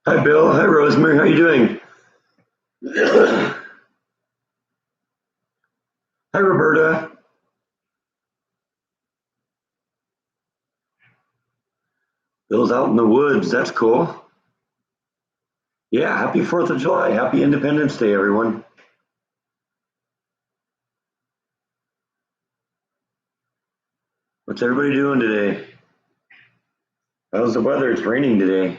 Hi, Bill. Hi, Rosemary. How you doing? Hi, Roberta. Bill's out in the woods. That's cool. Yeah, happy 4th of July. Happy Independence Day, everyone. What's everybody doing today? How's the weather? It's raining today.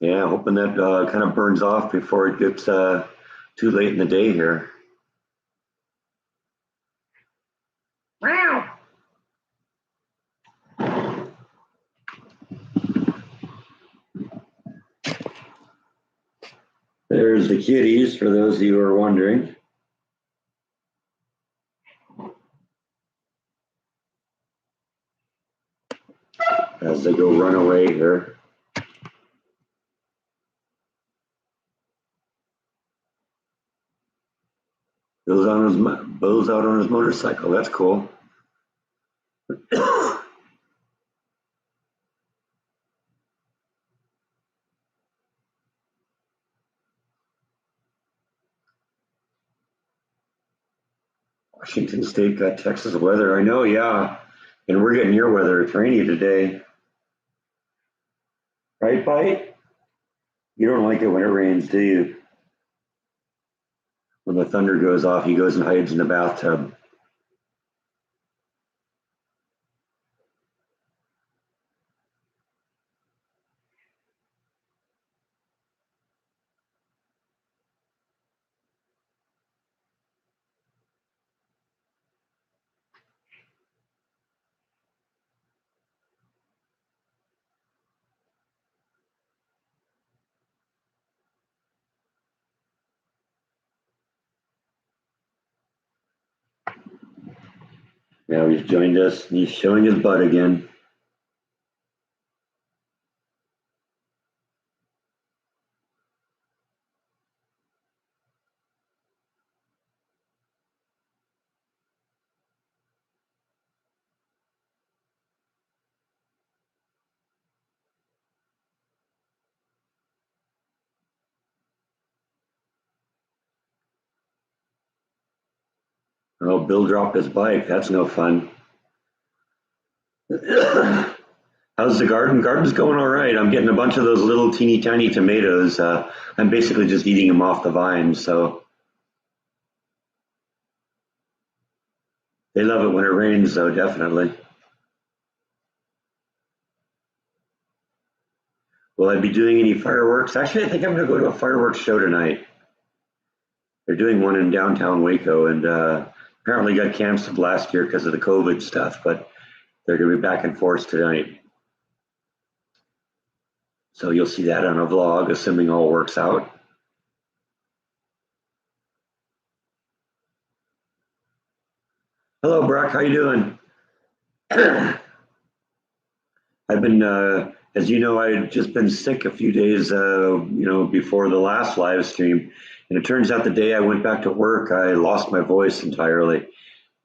Yeah, hoping that kind of burns off before it gets too late in the day here. Wow. There's the kitties, for those of you who are wondering. As they go run away here. Bill's out on his motorcycle. That's cool. Washington State got Texas weather. I know, yeah. And we're getting your weather. It's rainy today. Right, Bite? You don't like it when it rains, do you? When the thunder goes off, he goes and hides in the bathtub. Now he's joined us. He's showing his butt again. Oh, Bill dropped his bike. That's no fun. How's the garden? Garden's going all right. I'm getting a bunch of those little teeny tiny tomatoes. I'm basically just eating them off the vines. So they love it when it rains, though, definitely. Will I be doing any fireworks? Actually, I think I'm going to go to a fireworks show tonight. They're doing one in downtown Waco, and apparently got canceled last year because of the COVID stuff, but they're going to be back in force tonight. So you'll see that on a vlog, assuming all works out. Hello, Brock. How you doing? I've been, as you know, I had just been sick a few days, before the last live stream. And it turns out the day I went back to work, I lost my voice entirely.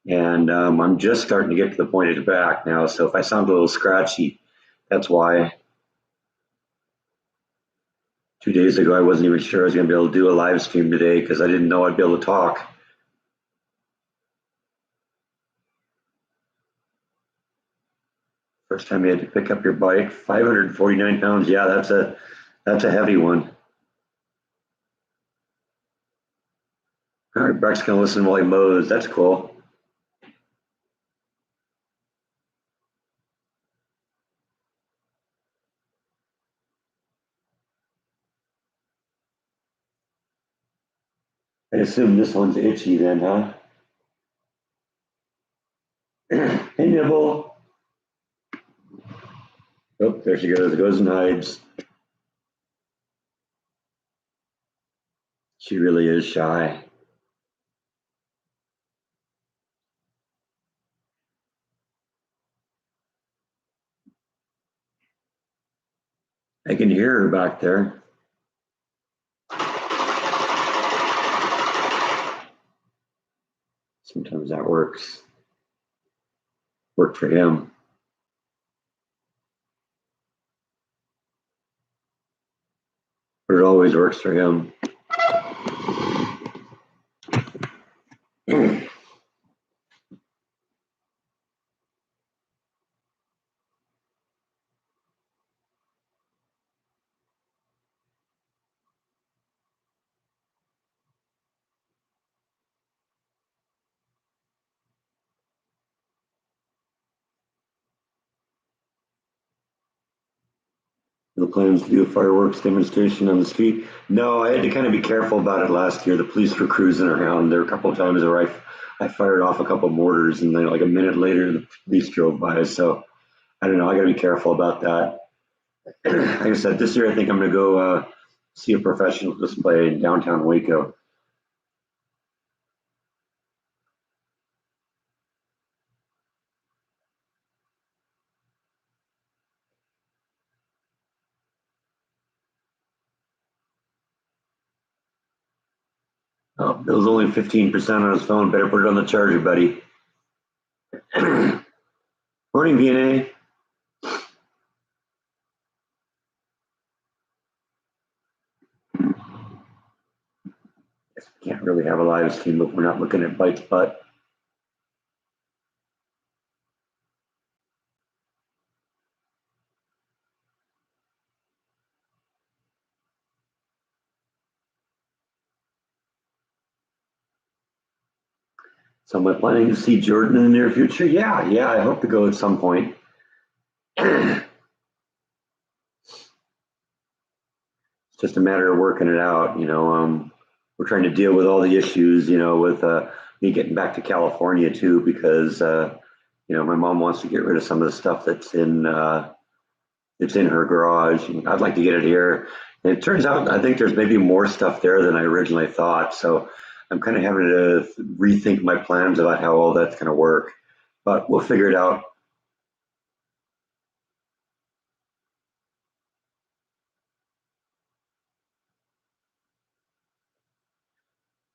And I'm just starting to get to the point it's back now. So if I sound a little scratchy, that's why. 2 days ago, I wasn't even sure I was going to be able to do a live stream today because I didn't know I'd be able to talk. First time you had to pick up your bike, 549 pounds. Yeah, that's a heavy one. All right, Breck's gonna listen while he mows. That's cool. I assume this one's itchy then, huh? Hey, Nibble. Oh, there she goes. Goes and hides. She really is shy. I can hear her back there. Sometimes that works. Worked for him. But it always works for him. No plans to do a fireworks demonstration on the street. No, I had to kind of be careful about it last year. The police were cruising around. There were a couple of times where I fired off a couple of mortars, and then like a minute later, the police drove by. So I don't know. I got to be careful about that. Like I said, this year I think I'm going to go see a professional display in downtown Waco. Oh, Bill's only 15% on his phone. Better put it on the charger, buddy. Morning, VNA. Can't really have a live stream if we're not looking at Bite's butt. So am I planning to see Jordan in the near future? Yeah, I hope to go at some point. It's just a matter of working it out. We're trying to deal with all the issues, with me getting back to California too, because my mom wants to get rid of some of the stuff that's in her garage. And I'd like to get it here. And it turns out I think there's maybe more stuff there than I originally thought. So I'm kind of having to rethink my plans about how all that's going to work. But we'll figure it out.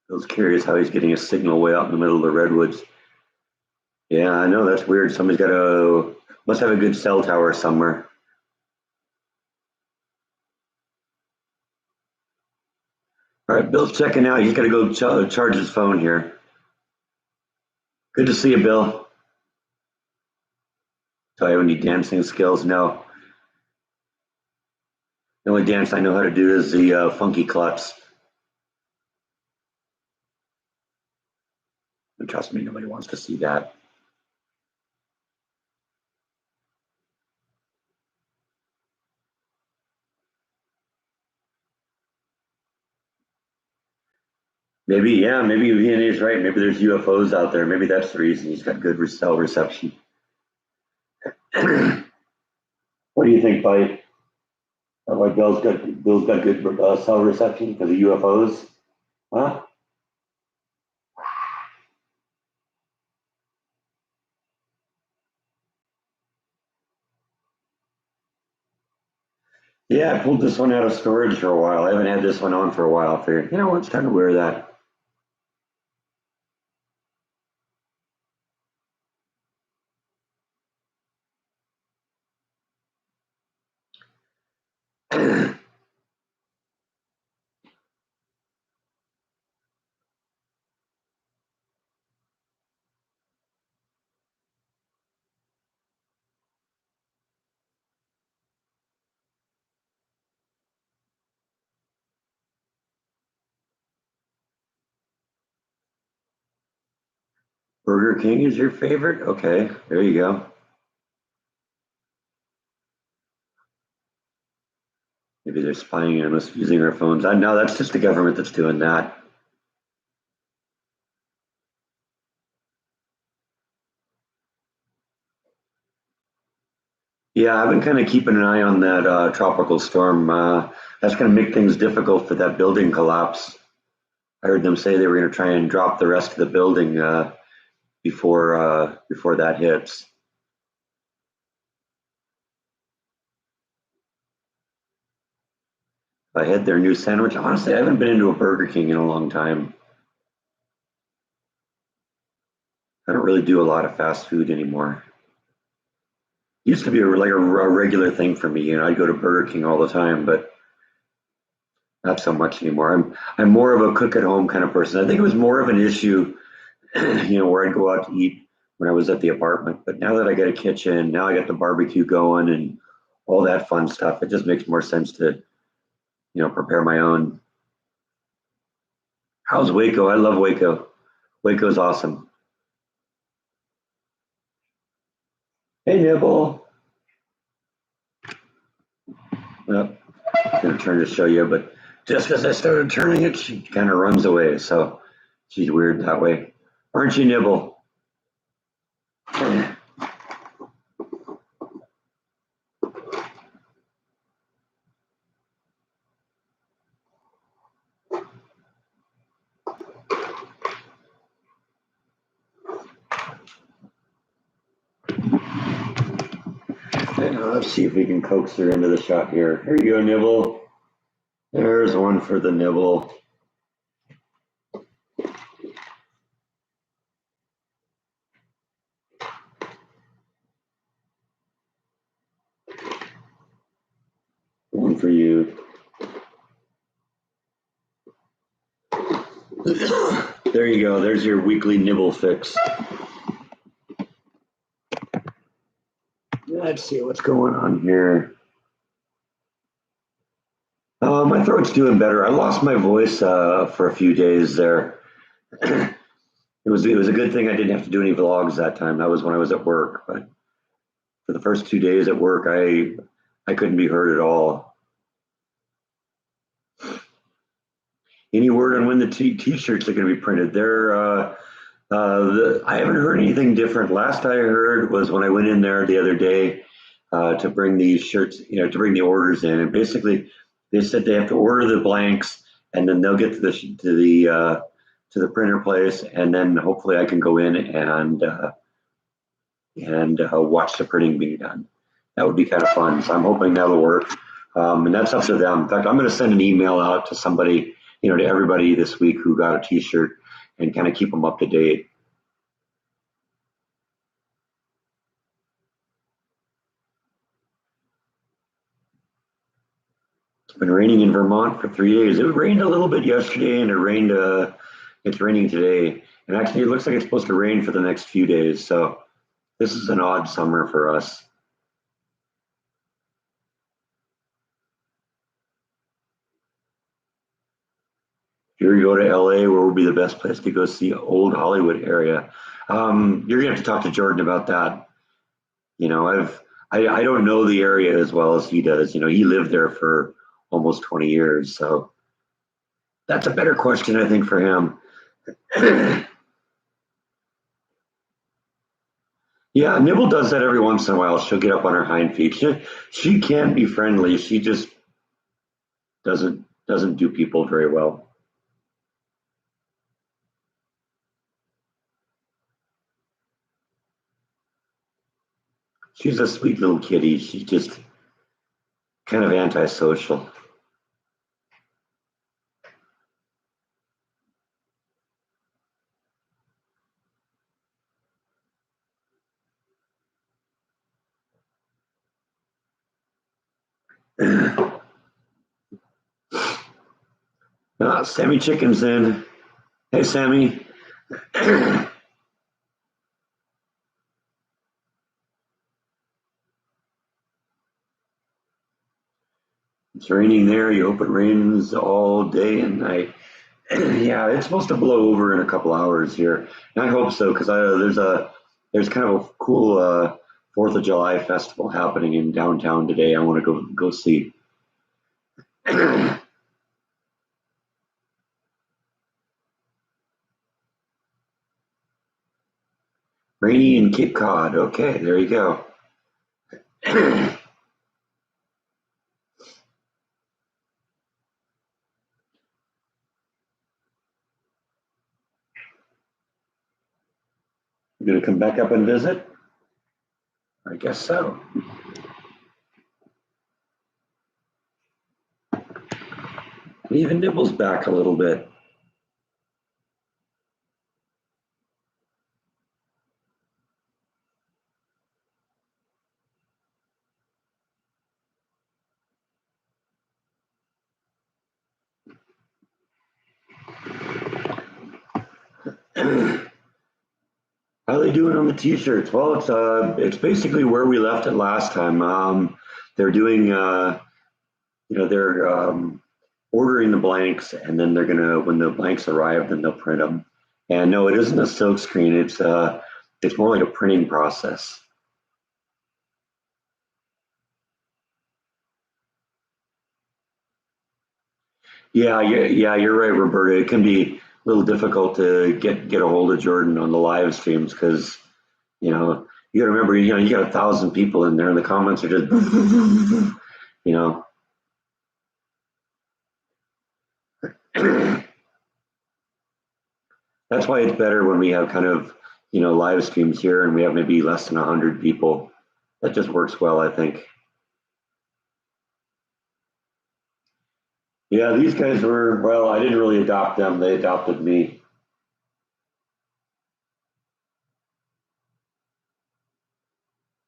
I was curious how he's getting a signal way out in the middle of the redwoods. Yeah, I know that's weird. Somebody's got must have a good cell tower somewhere. All right, Bill's checking out. He's got to go charge his phone here. Good to see you, Bill. Do I have any dancing skills? No. The only dance I know how to do is the funky klutz. And trust me, nobody wants to see that. Maybe, yeah, maybe VNA is right. Maybe there's UFOs out there. Maybe that's the reason he's got good cell reception. What do you think, Bite? Why Bill's got good cell reception because of UFOs? Huh? Yeah, I pulled this one out of storage for a while. I haven't had this one on for a while. I figured, it's time to wear that. Burger King is your favorite? Okay, there you go. Maybe they're spying on us using our phones. I know that's just the government that's doing that. Yeah, I've been kind of keeping an eye on that tropical storm. That's going to make things difficult for that building collapse. I heard them say they were going to try and drop the rest of the building before that hits. If I had their new sandwich. Honestly, I haven't been into a Burger King in a long time. I don't really do a lot of fast food anymore. Used to be a regular thing for me. I'd go to Burger King all the time, but not so much anymore. I'm more of a cook at home kind of person. I think it was more of an issue, where I'd go out to eat when I was at the apartment. But now that I got a kitchen, now I got the barbecue going and all that fun stuff, it just makes more sense to, prepare my own. How's Waco? I love Waco. Waco's awesome. Hey, Nibble. Well, I'm gonna turn to show you, but just as I started turning it, she kind of runs away. So she's weird that way. Aren't you, Nibble? Let's see if we can coax her into the shot here. Here you go, Nibble. There's one for the Nibble. One for you. There you go. There's your weekly nibble fix. Let's see what's going on here. My throat's doing better. I lost my voice for a few days there. It was a good thing I didn't have to do any vlogs that time. That was when I was at work. But for the first 2 days at work, I couldn't be heard at all. Any word on when the t-shirts are going to be printed? I haven't heard anything different. Last I heard was when I went in there the other day to bring these shirts, to bring the orders in, and basically they said they have to order the blanks, and then they'll get to the printer place, and then hopefully I can go in and watch the printing being done. That would be kind of fun. So I'm hoping that'll work, and that's up to them. In fact, I'm going to send an email out to somebody, to everybody this week who got a T-shirt, and kind of keep them up to date. It's been raining in Vermont for 3 days. It rained a little bit yesterday, and it's raining today. And actually, it looks like it's supposed to rain for the next few days. So this is an odd summer for us. Here you go to LA, where would be the best place to go see old Hollywood area? You're gonna have to talk to Jordan about that. I don't know the area as well as he does. He lived there for almost 20 years, so that's a better question, I think, for him. Yeah, Nibble does that every once in a while. She'll get up on her hind feet. She can be friendly. She just doesn't do people very well. She's a sweet little kitty. She's just kind of antisocial. Sammy Chicken's in. Hey, Sammy. It's raining there. You hope it rains all day and night. Yeah, it's supposed to blow over in a couple hours here. And I hope so because there's kind of a cool Fourth of July festival happening in downtown today. I want to go see. Rainy in Cape Cod. Okay, there you go. I'm going to come back up and visit. I guess so. Even Nibble's back a little bit. How are they doing on the t-shirts? Well, it's basically where we left it last time. They're doing they're ordering the blanks, and then they're gonna when the blanks arrive, then they'll print them. And no, it isn't a silk screen. It's more like a printing process. Yeah, you're right, Roberta. It can be a little difficult to get a hold of Jordan on the live streams because you got to remember, you got 1,000 people in there, and the comments are just, you know. That's why it's better when we have kind of live streams here, and we have maybe less than 100 people. That just works well, I think. Yeah, these guys were, well, I didn't really adopt them. They adopted me.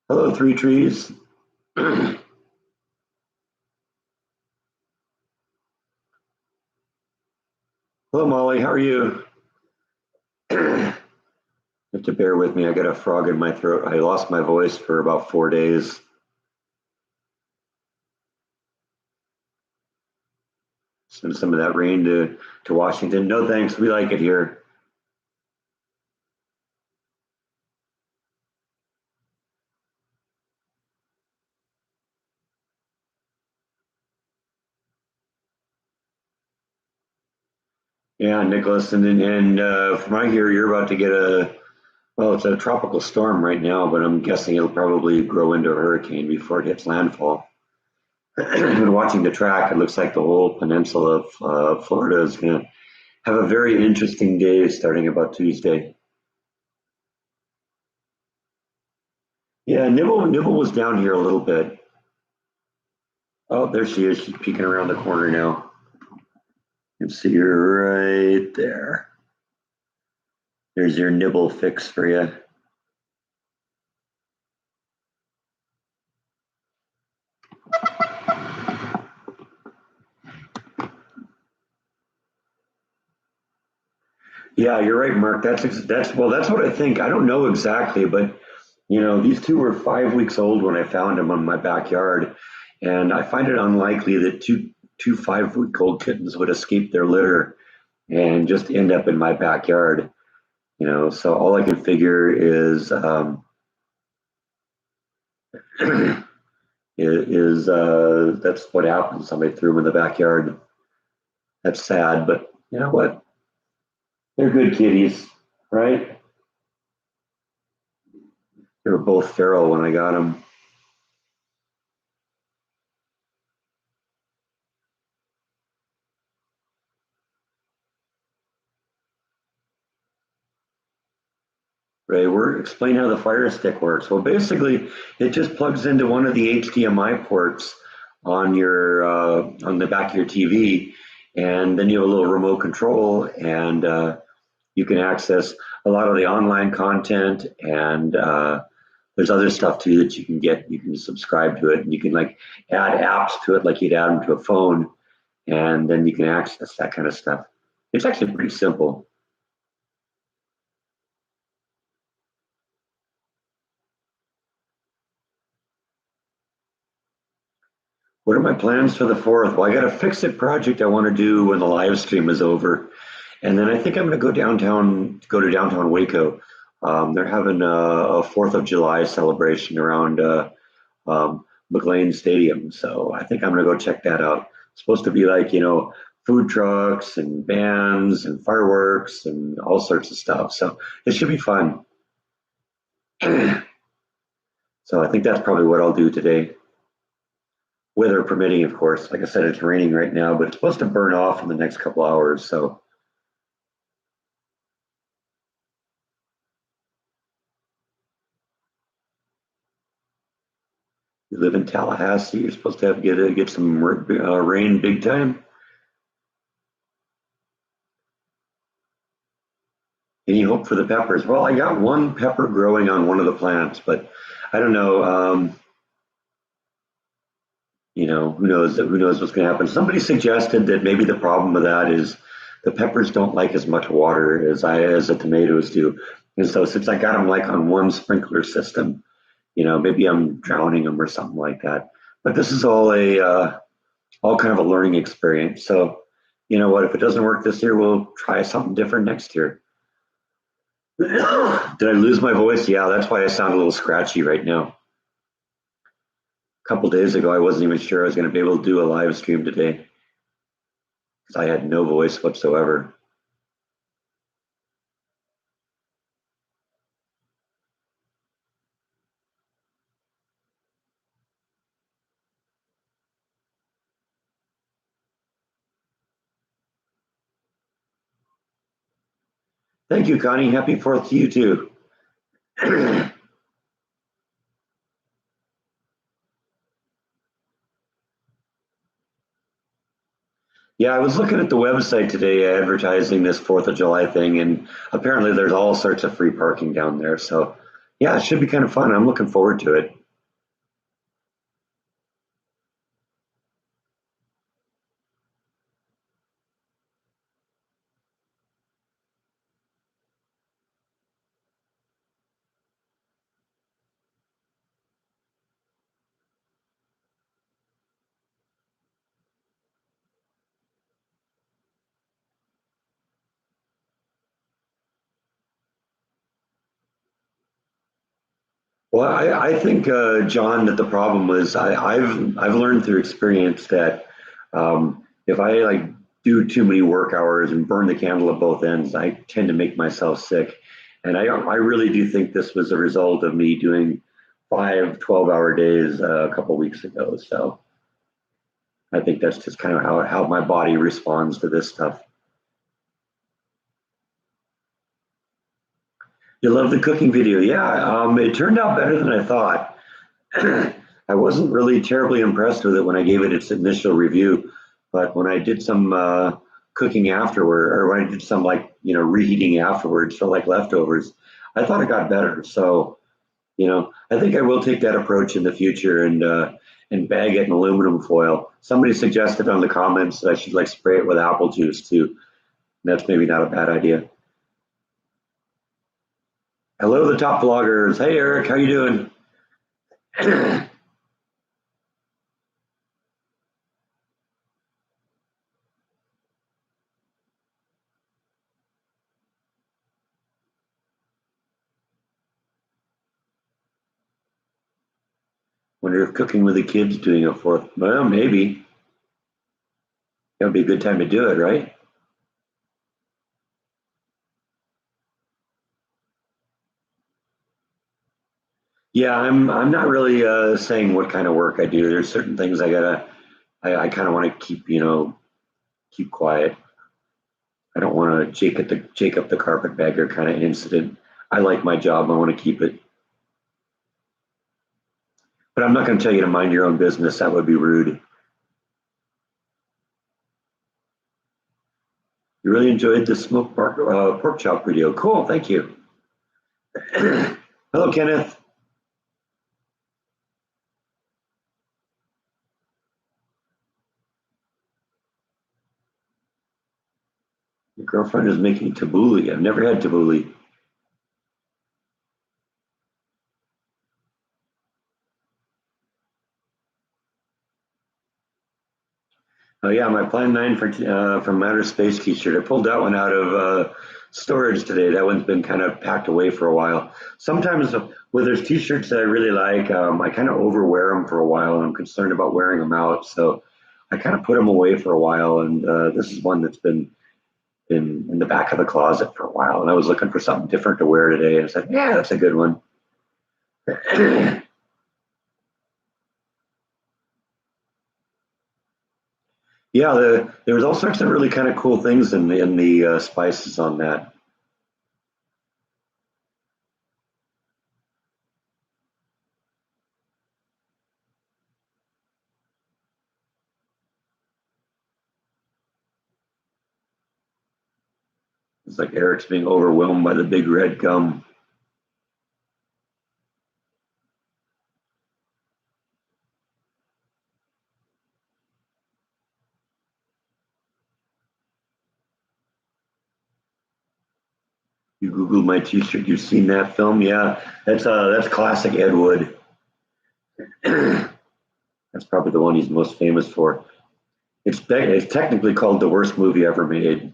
Hello, Three Trees. Hello, Molly. How are you? You have to bear with me. I got a frog in my throat. I lost my voice for about 4 days. Send some of that rain to Washington. No thanks. We like it here. Yeah, Nicholas, and from what I hear, you're about to get well, it's a tropical storm right now, but I'm guessing it'll probably grow into a hurricane before it hits landfall. I've been watching the track. It looks like the whole peninsula of Florida is going to have a very interesting day starting about Tuesday. Yeah, Nibble was down here a little bit. Oh, there she is. She's peeking around the corner now. You can see her right there. There's your Nibble fix for you. Yeah, you're right, Mark. That's what I think. I don't know exactly, but these two were 5 weeks old when I found them in my backyard, and I find it unlikely that two 5 week old kittens would escape their litter and just end up in my backyard. So all I can figure is that's what happened. Somebody threw them in the backyard. That's sad, but you know what? They're good kitties, right? They were both feral when I got them. Right, we're explain how the Fire Stick works. Well, basically, it just plugs into one of the HDMI ports on the back of your TV, and then you have a little remote control, and you can access a lot of the online content, and there's other stuff too that you can get. You can subscribe to it, and you can like add apps to it, like you'd add them to a phone, and then you can access that kind of stuff. It's actually pretty simple. What are my plans for the 4th? Well, I got a fix-it project I want to do when the live stream is over. And then I think I'm going to go to downtown Waco. They're having a 4th of July celebration around McLean Stadium. So I think I'm going to go check that out. It's supposed to be like, food trucks and bands and fireworks and all sorts of stuff. So it should be fun. So I think that's probably what I'll do today. Weather permitting, of course. Like I said, it's raining right now, but it's supposed to burn off in the next couple hours. So you live in Tallahassee, you're supposed to have get some rain big time. Any hope for the peppers? Well, I got one pepper growing on one of the plants, but I don't know. Who knows what's going to happen. Somebody suggested that maybe the problem with that is the peppers don't like as much water as the tomatoes do. And so since I got them like on one sprinkler system, maybe I'm drowning them or something like that. But this is all kind of a learning experience. So you know what? If it doesn't work this year, we'll try something different next year. Did I lose my voice? Yeah, that's why I sound a little scratchy right now. A couple days ago, I wasn't even sure I was going to be able to do a live stream today because I had no voice whatsoever. Thank you, Connie. Happy 4th to you too. Yeah, I was looking at the website today advertising this 4th of July thing, and apparently there's all sorts of free parking down there. So, yeah, it should be kind of fun. I'm looking forward to it. Well, I think, John, that the problem was I've learned through experience that if I like do too many work hours and burn the candle at both ends, I tend to make myself sick. And I really do think this was a result of me doing 5 12-hour days a couple weeks ago. So I think that's just kind of how my body responds to this stuff. You love the cooking video. Yeah, it turned out better than I thought. I wasn't really terribly impressed with it when I gave it its initial review, but when I did some cooking afterward, or when I did some like reheating afterwards for like leftovers, I thought it got better. So I think I will take that approach in the future and bag it in aluminum foil. Somebody suggested on the comments that I should like spray it with apple juice too. That's maybe not a bad idea. Hello, the top vloggers. Hey, Eric, how you doing? Wonder if cooking with the kids doing a 4th. Well, maybe that would be a good time to do it, right? Yeah, I'm not really saying what kind of work I do. There's certain things I kind of want to keep quiet. I don't want to jake up the carpetbagger kind of incident. I like my job. I want to keep it, but I'm not going to tell you to mind your own business. That would be rude. You really enjoyed the smoked pork chop video. Cool, thank you. Hello, Kenneth. Your girlfriend is making tabbouleh. I've never had tabbouleh. Oh yeah, my Plan 9 from Outer Space T-shirt. I pulled that one out of storage today. That one's been kind of packed away for a while. Sometimes when there's T-shirts that I really like, I kind of overwear them for a while, and I'm concerned about wearing them out. So I kind of put them away for a while, and this is one that's been in the back of the closet for a while. And I was looking for something different to wear today, and I said, yeah, that's a good one. Yeah, there was all sorts of really kind of cool things in the spices on that. It's like Eric's being overwhelmed by the big red gum. You Googled my T-shirt. You've seen that film? Yeah, that's classic Ed Wood. That's probably the one he's most famous for. It's technically called the worst movie ever made.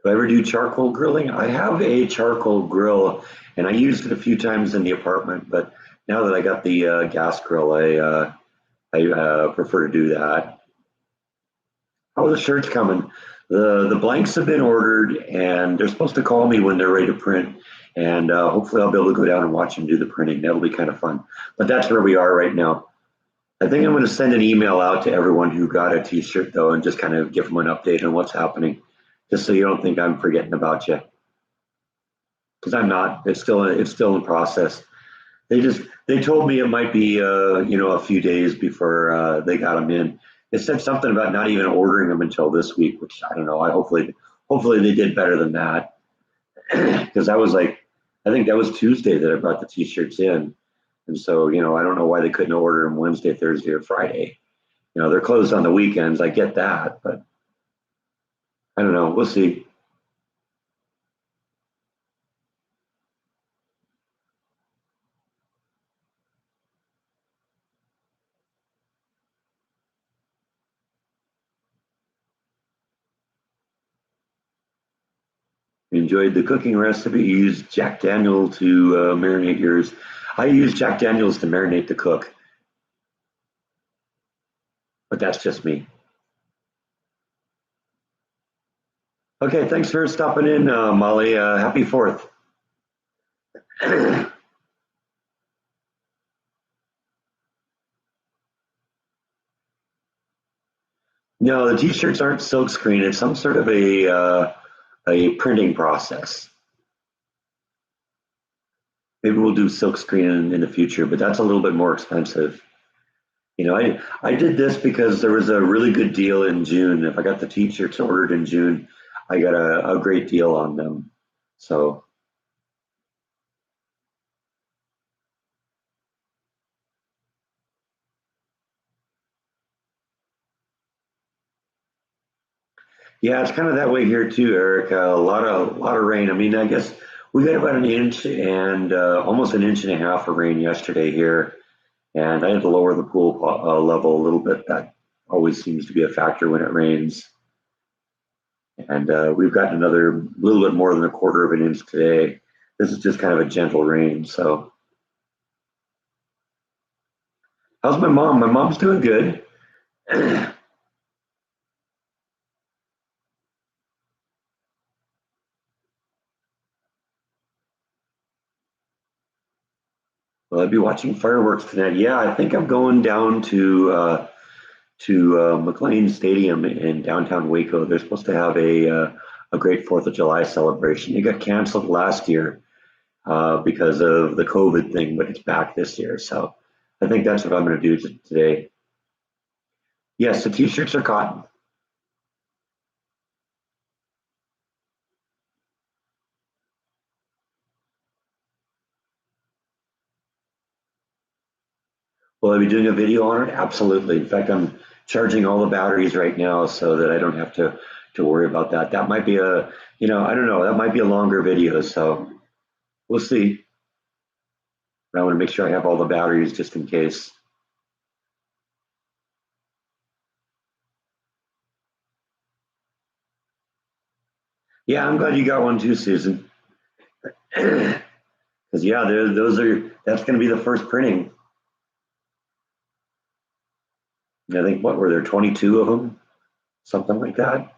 Do I ever do charcoal grilling? I have a charcoal grill, and I used it a few times in the apartment. But now that I got the gas grill, I prefer to do that. How are the shirts coming? The blanks have been ordered, and they're supposed to call me when they're ready to print. And hopefully, I'll be able to go down and watch them do the printing. That'll be kind of fun. But that's where we are right now. I think I'm going to send an email out to everyone who got a T-shirt though, and just kind of give them an update on what's happening, just so you don't think I'm forgetting about you, because I'm not. It's still in process. They told me it might be a few days before they got them in. They said something about not even ordering them until this week, which I don't know. I hopefully they did better than that, because I was like, I think that was Tuesday that I brought the T-shirts in, and so I don't know why they couldn't order them Wednesday, Thursday, or Friday. They're closed on the weekends. I get that, but I don't know. We'll see. You enjoyed the cooking recipe. You used Jack Daniel to marinate yours. I use Jack Daniels to marinate the cook, but that's just me. Okay, thanks for stopping in, Molly. Happy 4th. No, the t-shirts aren't silkscreen. It's some sort of a printing process. Maybe we'll do silkscreen in the future, but that's a little bit more expensive. I did this because there was a really good deal in June. If I got the t-shirts ordered in June, I got a great deal on them. So yeah, it's kind of that way here too, Eric. A lot of rain. I mean, I guess we got about an inch and almost an inch and a half of rain yesterday here, and I had to lower the pool level a little bit. That always seems to be a factor when it rains. And we've gotten another little bit more than a quarter of an inch today. This is just kind of a gentle rain. So, how's my mom? My mom's doing good. Will I be watching fireworks tonight? Yeah, I think I'm going down to McLean Stadium in downtown Waco. They're supposed to have a great Fourth of July celebration. It got canceled last year because of the COVID thing, but it's back this year. So I think that's what I'm going to do today. Yes, the t-shirts are cotton. Will I be doing a video on it? Absolutely. In fact, I'm charging all the batteries right now so that I don't have to worry about that. That might be I don't know. That might be a longer video. So we'll see. But I want to make sure I have all the batteries just in case. Yeah, I'm glad you got one too, Susan. Because yeah, that's going to be the first printing. And I think what were there 22 of them, something like that.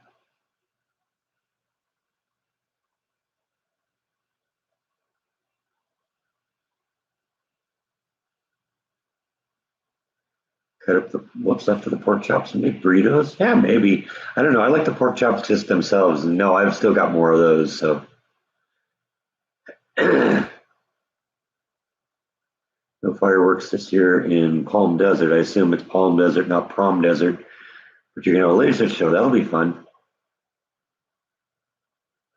Cut up the what's left of the pork chops and make burritos. Yeah, maybe. I don't know. I like the pork chops just themselves. And no, I've still got more of those. So no fireworks this year in Palm Desert. I assume it's Palm Desert, not Prom Desert. But you're gonna have a laser show. That'll be fun.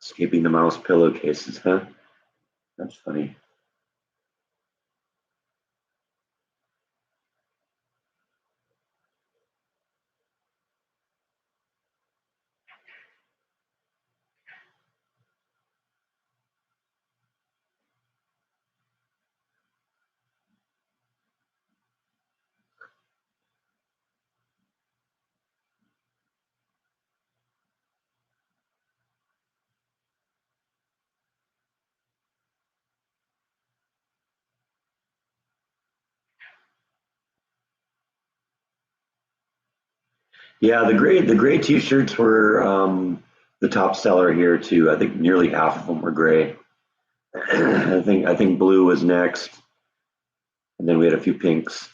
Escaping the mouse pillowcases, huh? That's funny. Yeah, the gray t-shirts were the top seller here too. I think nearly half of them were gray. I think blue was next, and then we had a few pinks.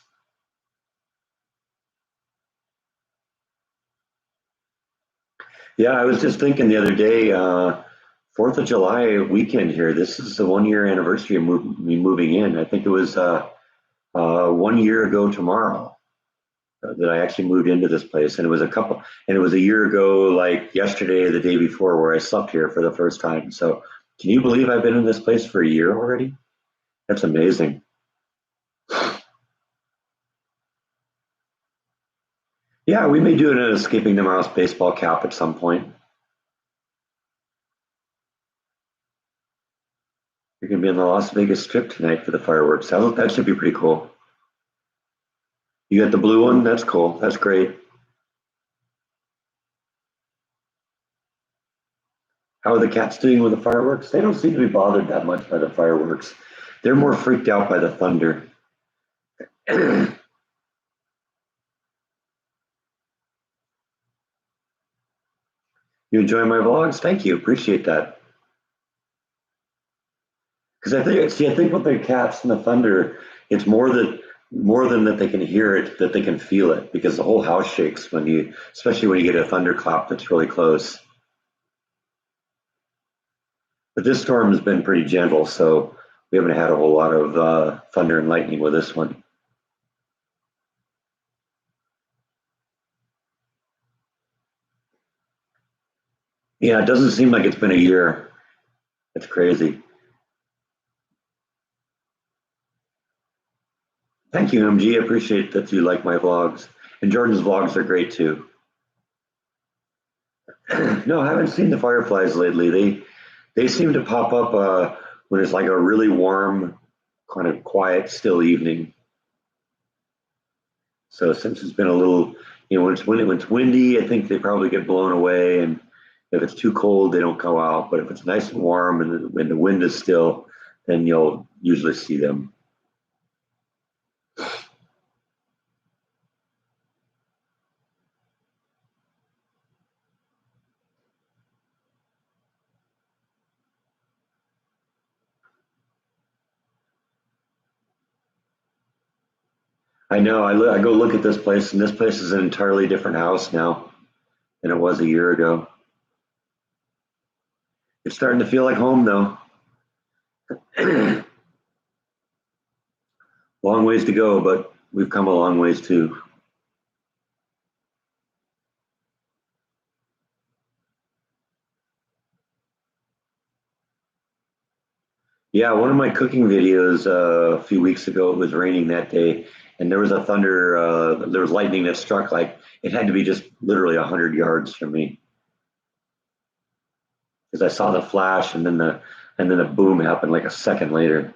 Yeah, I was just thinking the other day, 4th of July weekend here. This is the 1 year anniversary of me moving in. I think it was 1 year ago tomorrow that I actually moved into this place, and it was a year ago, like yesterday, the day before, where I slept here for the first time. So, can you believe I've been in this place for a year already? That's amazing. Yeah, we may do an escaping the mouse baseball cap at some point. You're gonna be on the Las Vegas Strip tonight for the fireworks. That should be pretty cool. You got the blue one? That's cool. That's great. How are the cats doing with the fireworks? They don't seem to be bothered that much by the fireworks. They're more freaked out by the thunder. You enjoy my vlogs? Thank you. Appreciate that. Because I think with the cats and the thunder, it's more than that they can hear it, that they can feel it, because the whole house shakes especially when you get a thunderclap that's really close. But this storm has been pretty gentle, so we haven't had a whole lot of thunder and lightning with this one. Yeah, it doesn't seem like it's been a year. It's crazy. Thank you, MG. I appreciate that you like my vlogs. And Jordan's vlogs are great too. No, I haven't seen the fireflies lately. They seem to pop up when it's like a really warm, kind of quiet, still evening. So since it's been a little, when it's windy, I think they probably get blown away. And if it's too cold, they don't go out. But if it's nice and warm and the wind is still, then you'll usually see them. I know. I go look at this place, and this place is an entirely different house now than it was a year ago. It's starting to feel like home, though. Long ways to go, but we've come a long ways too. Yeah, one of my cooking videos a few weeks ago, it was raining that day, and there was there was lightning that struck like it had to be just literally 100 yards from me because I saw the flash and then the boom happened like a second later.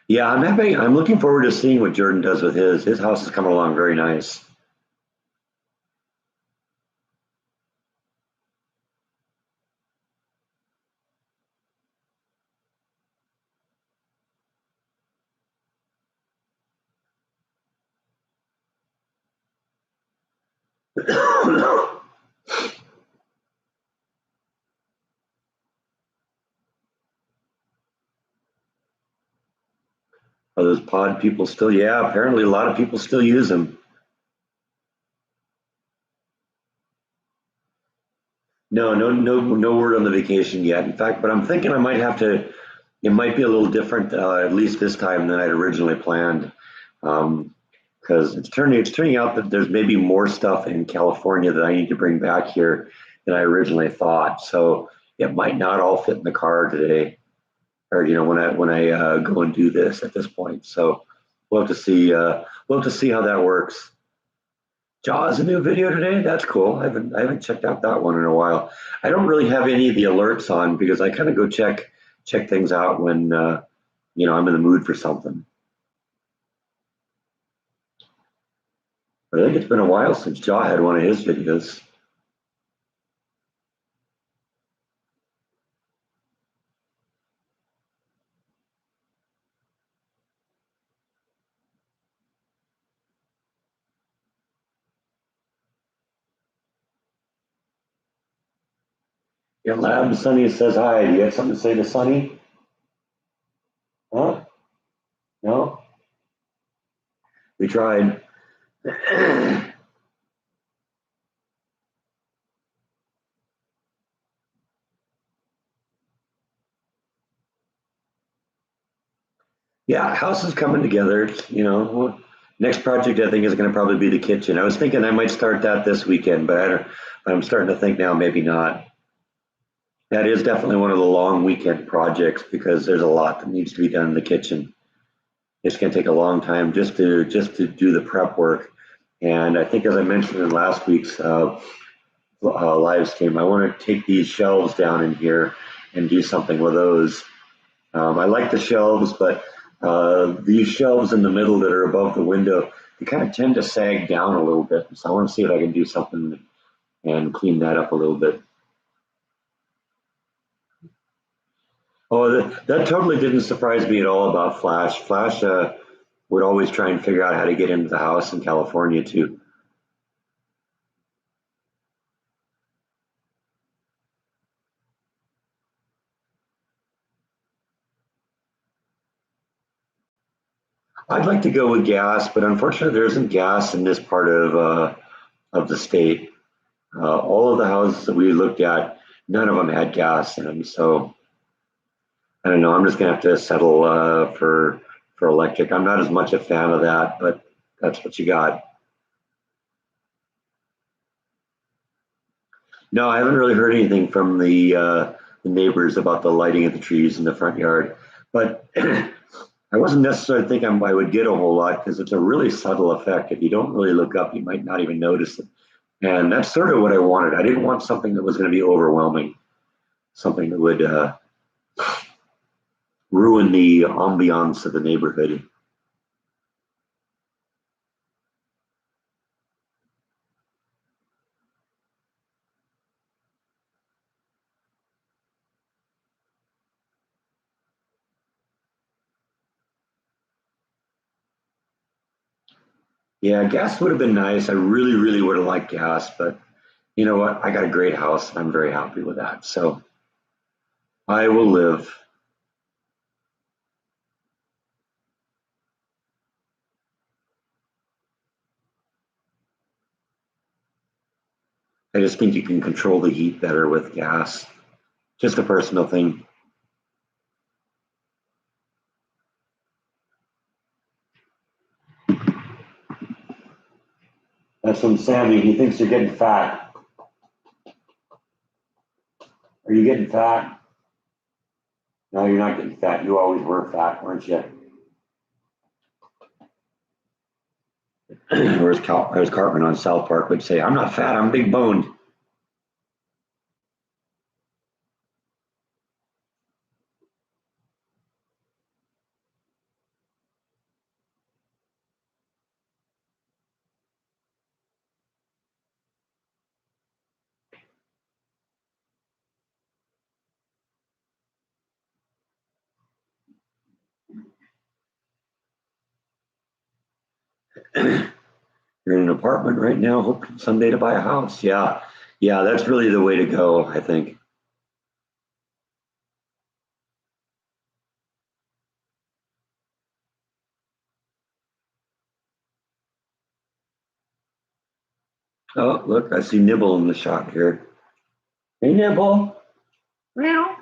Yeah, I'm looking forward to seeing what Jordan does with his. His house is coming along very nice. Are those pod people still? Yeah, apparently a lot of people still use them. No, no word on the vacation yet. In fact, but I'm thinking I might have to. It might be a little different, at least this time, than I'd originally planned. Because it's turning out that there's maybe more stuff in California that I need to bring back here than I originally thought. So it might not all fit in the car today, or when I go and do this at this point. So we'll have to see. We'll have to see how that works. Jaws a new video today. That's cool. I haven't checked out that one in a while. I don't really have any of the alerts on because I kind of go check things out when I'm in the mood for something. But I think it's been a while since Jaw had one of his videos. Yeah, Lab Sunny says hi. Do you have something to say to Sunny? Huh? No? We tried. Yeah, house is coming together. Next project I think is going to probably be the kitchen. I was thinking I might start that this weekend, but I'm starting to think now maybe not. That is definitely one of the long weekend projects because there's a lot that needs to be done in the kitchen. It's going to take a long time just to do the prep work. And I think, as I mentioned in last week's live stream, I want to take these shelves down in here and do something with those. I like the shelves, but these shelves in the middle that are above the window, they kind of tend to sag down a little bit. So I want to see if I can do something and clean that up a little bit. Oh, that totally didn't surprise me at all about Flash. Flash would always try and figure out how to get into the house in California too. I'd like to go with gas, but unfortunately, there isn't gas in this part of the state. All of the houses that we looked at, none of them had gas in them. So I don't know. I'm just gonna have to settle for electric. I'm not as much a fan of that, but that's what you got. No, I haven't really heard anything from the neighbors about the lighting of the trees in the front yard, but I wasn't necessarily thinking I would get a whole lot because it's a really subtle effect. If you don't really look up, you might not even notice it. And that's sort of what I wanted. I didn't want something that was going to be overwhelming, something that would ruin the ambiance of the neighborhood. Yeah, gas would have been nice. I really, really would have liked gas, but you know what? I got a great house and I'm very happy with that. So I will live. I just think you can control the heat better with gas. Just a personal thing. That's from Sammy. He thinks you're getting fat. Are you getting fat? No, you're not getting fat. You always were fat, weren't you? Whereas Cartman on South Park would say, I'm not fat, I'm big boned. You're in an apartment right now, hoping someday to buy a house. Yeah. Yeah, that's really the way to go, I think. Oh, look, I see Nibble in the shot here. Hey, Nibble. Meow.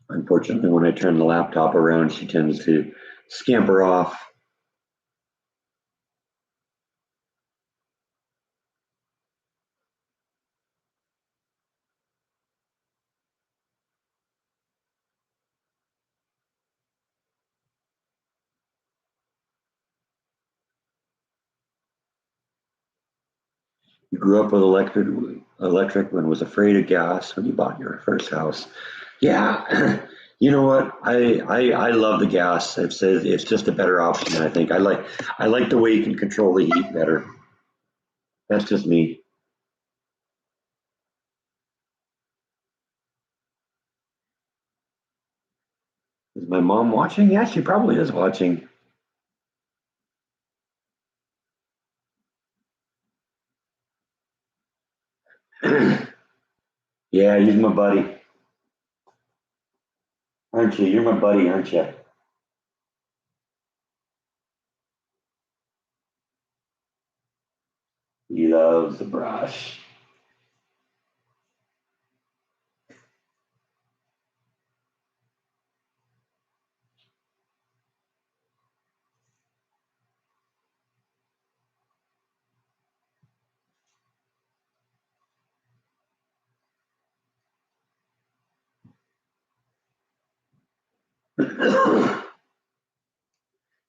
Unfortunately, when I turn the laptop around, she tends to scamper off. You grew up with electric and was afraid of gas when you bought your first house. Yeah, you know what? I love the gas. It's just a better option. I think I like the way you can control the heat better. That's just me. Is my mom watching? Yeah, she probably is watching. Yeah, he's my buddy, aren't you? You're my buddy, aren't you? He loves the brush.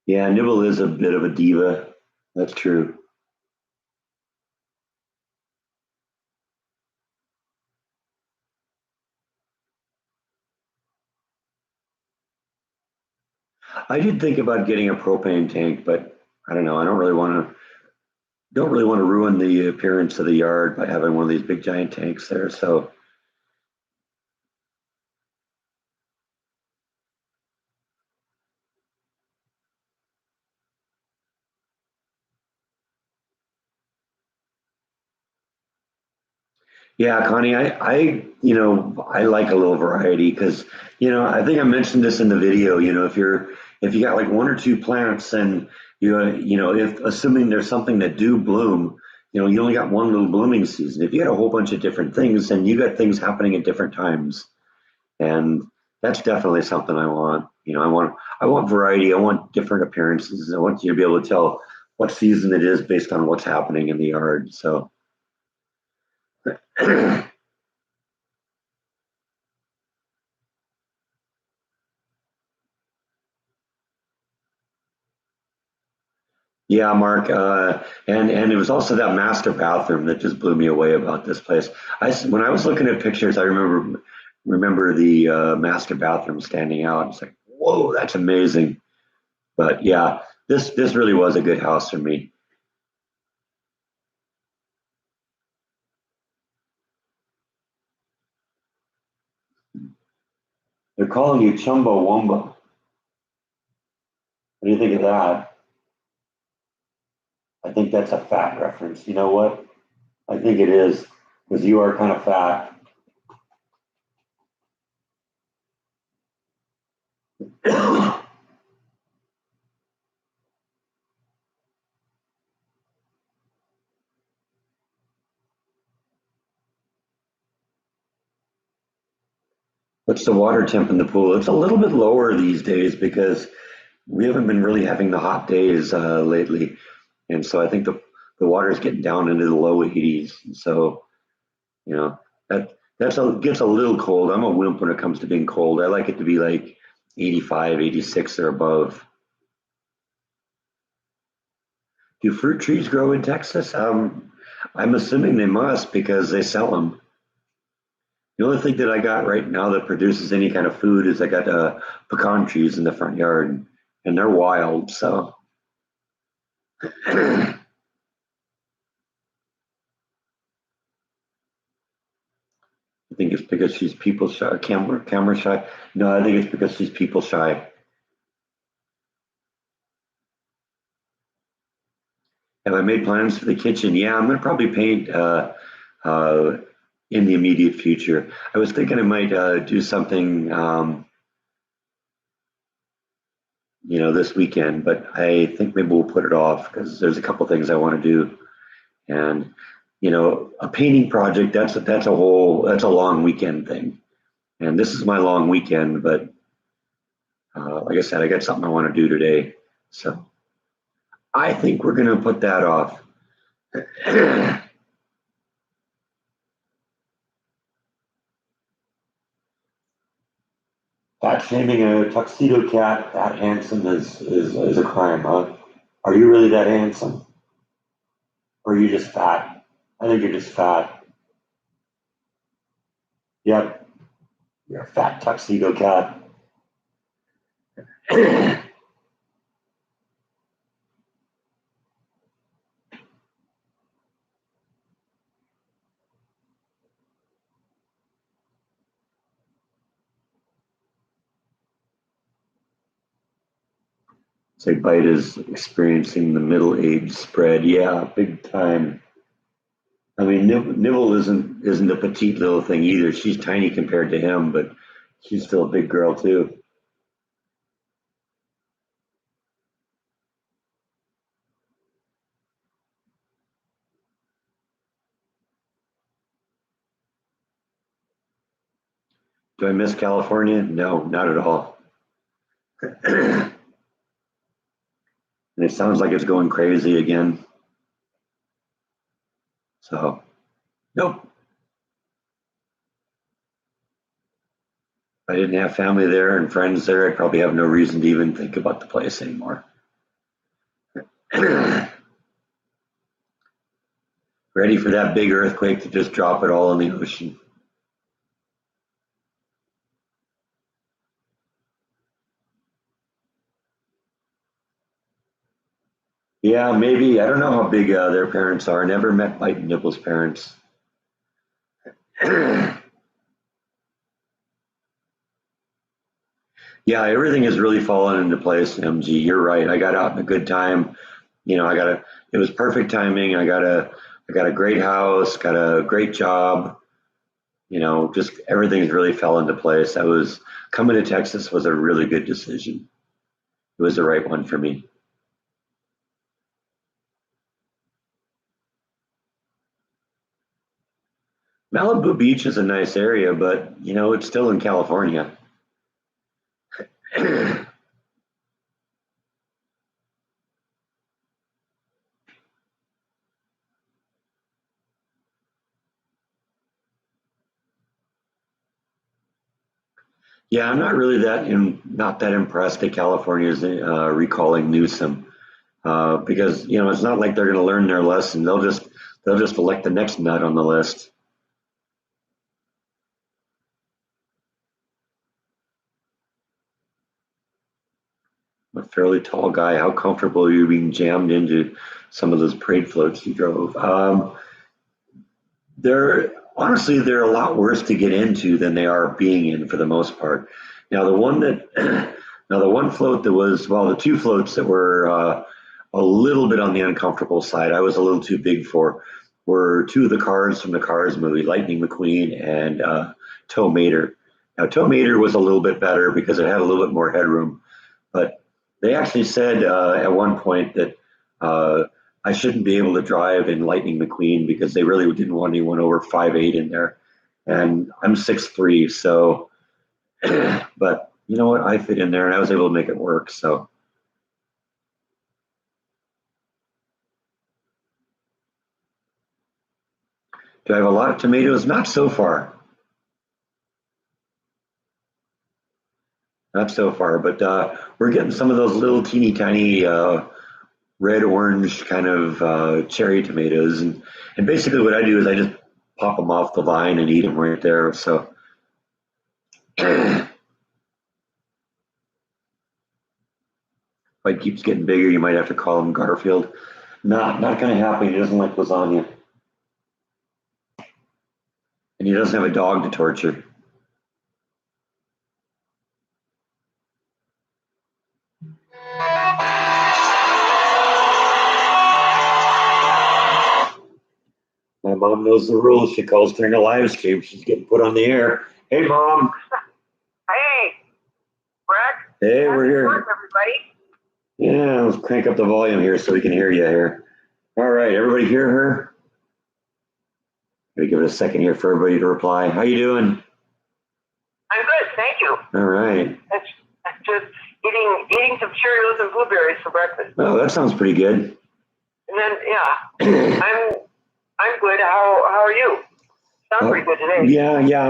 Yeah, Nibble is a bit of a diva. That's true. I did think about getting a propane tank, but I don't know. I don't really want to ruin the appearance of the yard by having one of these big giant tanks there. So yeah, Connie, I like a little variety because, I think I mentioned this in the video. If you got like one or two plants and if assuming there's something that do bloom, you only got one little blooming season. If you had a whole bunch of different things, then you got things happening at different times, and that's definitely something I want. I want variety. I want different appearances. I want you to be able to tell what season it is based on what's happening in the yard. So. Yeah, Mark, and it was also that master bathroom that just blew me away about this place. When I was looking at pictures, I remember the master bathroom standing out. It's like, whoa, that's amazing. But yeah, this really was a good house for me. They're calling you Chumbawamba. What do you think of that? I think that's a fat reference. You know what? I think it is because you are kind of fat. What's the water temp in the pool? It's a little bit lower these days because we haven't been really having the hot days lately, and so I think the water is getting down into the low 80s. So you know gets a little cold. I'm a wimp when it comes to being cold. I like it to be like 85, 86 or above. Do fruit trees grow in Texas? I'm assuming they must because they sell them. The only thing that I got right now that produces any kind of food is I got pecan trees in the front yard, and they're wild. So I think it's because she's people shy, camera shy. No, I think it's because she's people shy. Have I made plans for the kitchen? Yeah, I'm gonna probably paint uh, in the immediate future. I was thinking I might do something this weekend, but I think maybe we'll put it off because there's a couple things I want to do. And, a painting project, that's a long weekend thing. And this is my long weekend, but like I said, I got something I want to do today. So I think we're going to put that off. Fat shaming a tuxedo cat that handsome is a crime, huh? Are you really that handsome? Or are you just fat? I think you're just fat. Yep, you're a fat tuxedo cat. Say Bite is experiencing the middle age spread. Yeah, big time. I mean, Nibble isn't a petite little thing either. She's tiny compared to him, but she's still a big girl too. Do I miss California? No, not at all. And it sounds like it's going crazy again. So, nope. If I didn't have family there and friends there, I'd probably have no reason to even think about the place anymore. Ready for that big earthquake to just drop it all in the ocean. Yeah, maybe. I don't know how big their parents are. I never met Bite and Nibble's parents. Yeah, everything has really fallen into place, MG. You're right. I got out in a good time. It was perfect timing. I got a great house, got a great job. Just everything's really fell into place. Coming to Texas was a really good decision. It was the right one for me. Malibu Beach is a nice area, but it's still in California. Yeah, I'm not really not that impressed that California is recalling Newsom because it's not like they're going to learn their lesson. They'll just elect the next nut on the list. I'm a fairly tall guy. How comfortable are you being jammed into some of those parade floats you drove? They're a lot worse to get into than they are being in for the most part. Now the one that now the one float that was well, the two floats that were a little bit on the uncomfortable side, I was a little too big for, were two of the cars from the Cars movie, Lightning McQueen and Tow Mater. Now Tow Mater was a little bit better because it had a little bit more headroom, but they actually said at one point that uh, I shouldn't be able to drive in Lightning McQueen because they really didn't want anyone over 5'8" in there. And I'm 6'3", so, but you know what? I fit in there and I was able to make it work. So, do I have a lot of tomatoes? Not so far. Not so far, but we're getting some of those little teeny tiny red orange kind of cherry tomatoes. And basically what I do is I just pop them off the vine and eat them right there. So, if it keeps getting bigger, you might have to call him Garfield. Not going to happen. He doesn't like lasagna, and he doesn't have a dog to torture. My mom knows the rules. She calls during a live stream. She's getting put on the air. Hey, mom. Hey, Brett. Hey, we're Happy here. work, everybody. Yeah, let's crank up the volume here so we can hear you here. All right, everybody hear her? Gonna give it a second here for everybody to reply. How you doing? I'm good, thank you. All right. I'm just eating some Cheerios and blueberries for breakfast. Oh, that sounds pretty good. And then I'm good. How are you? Sound pretty good today. Yeah.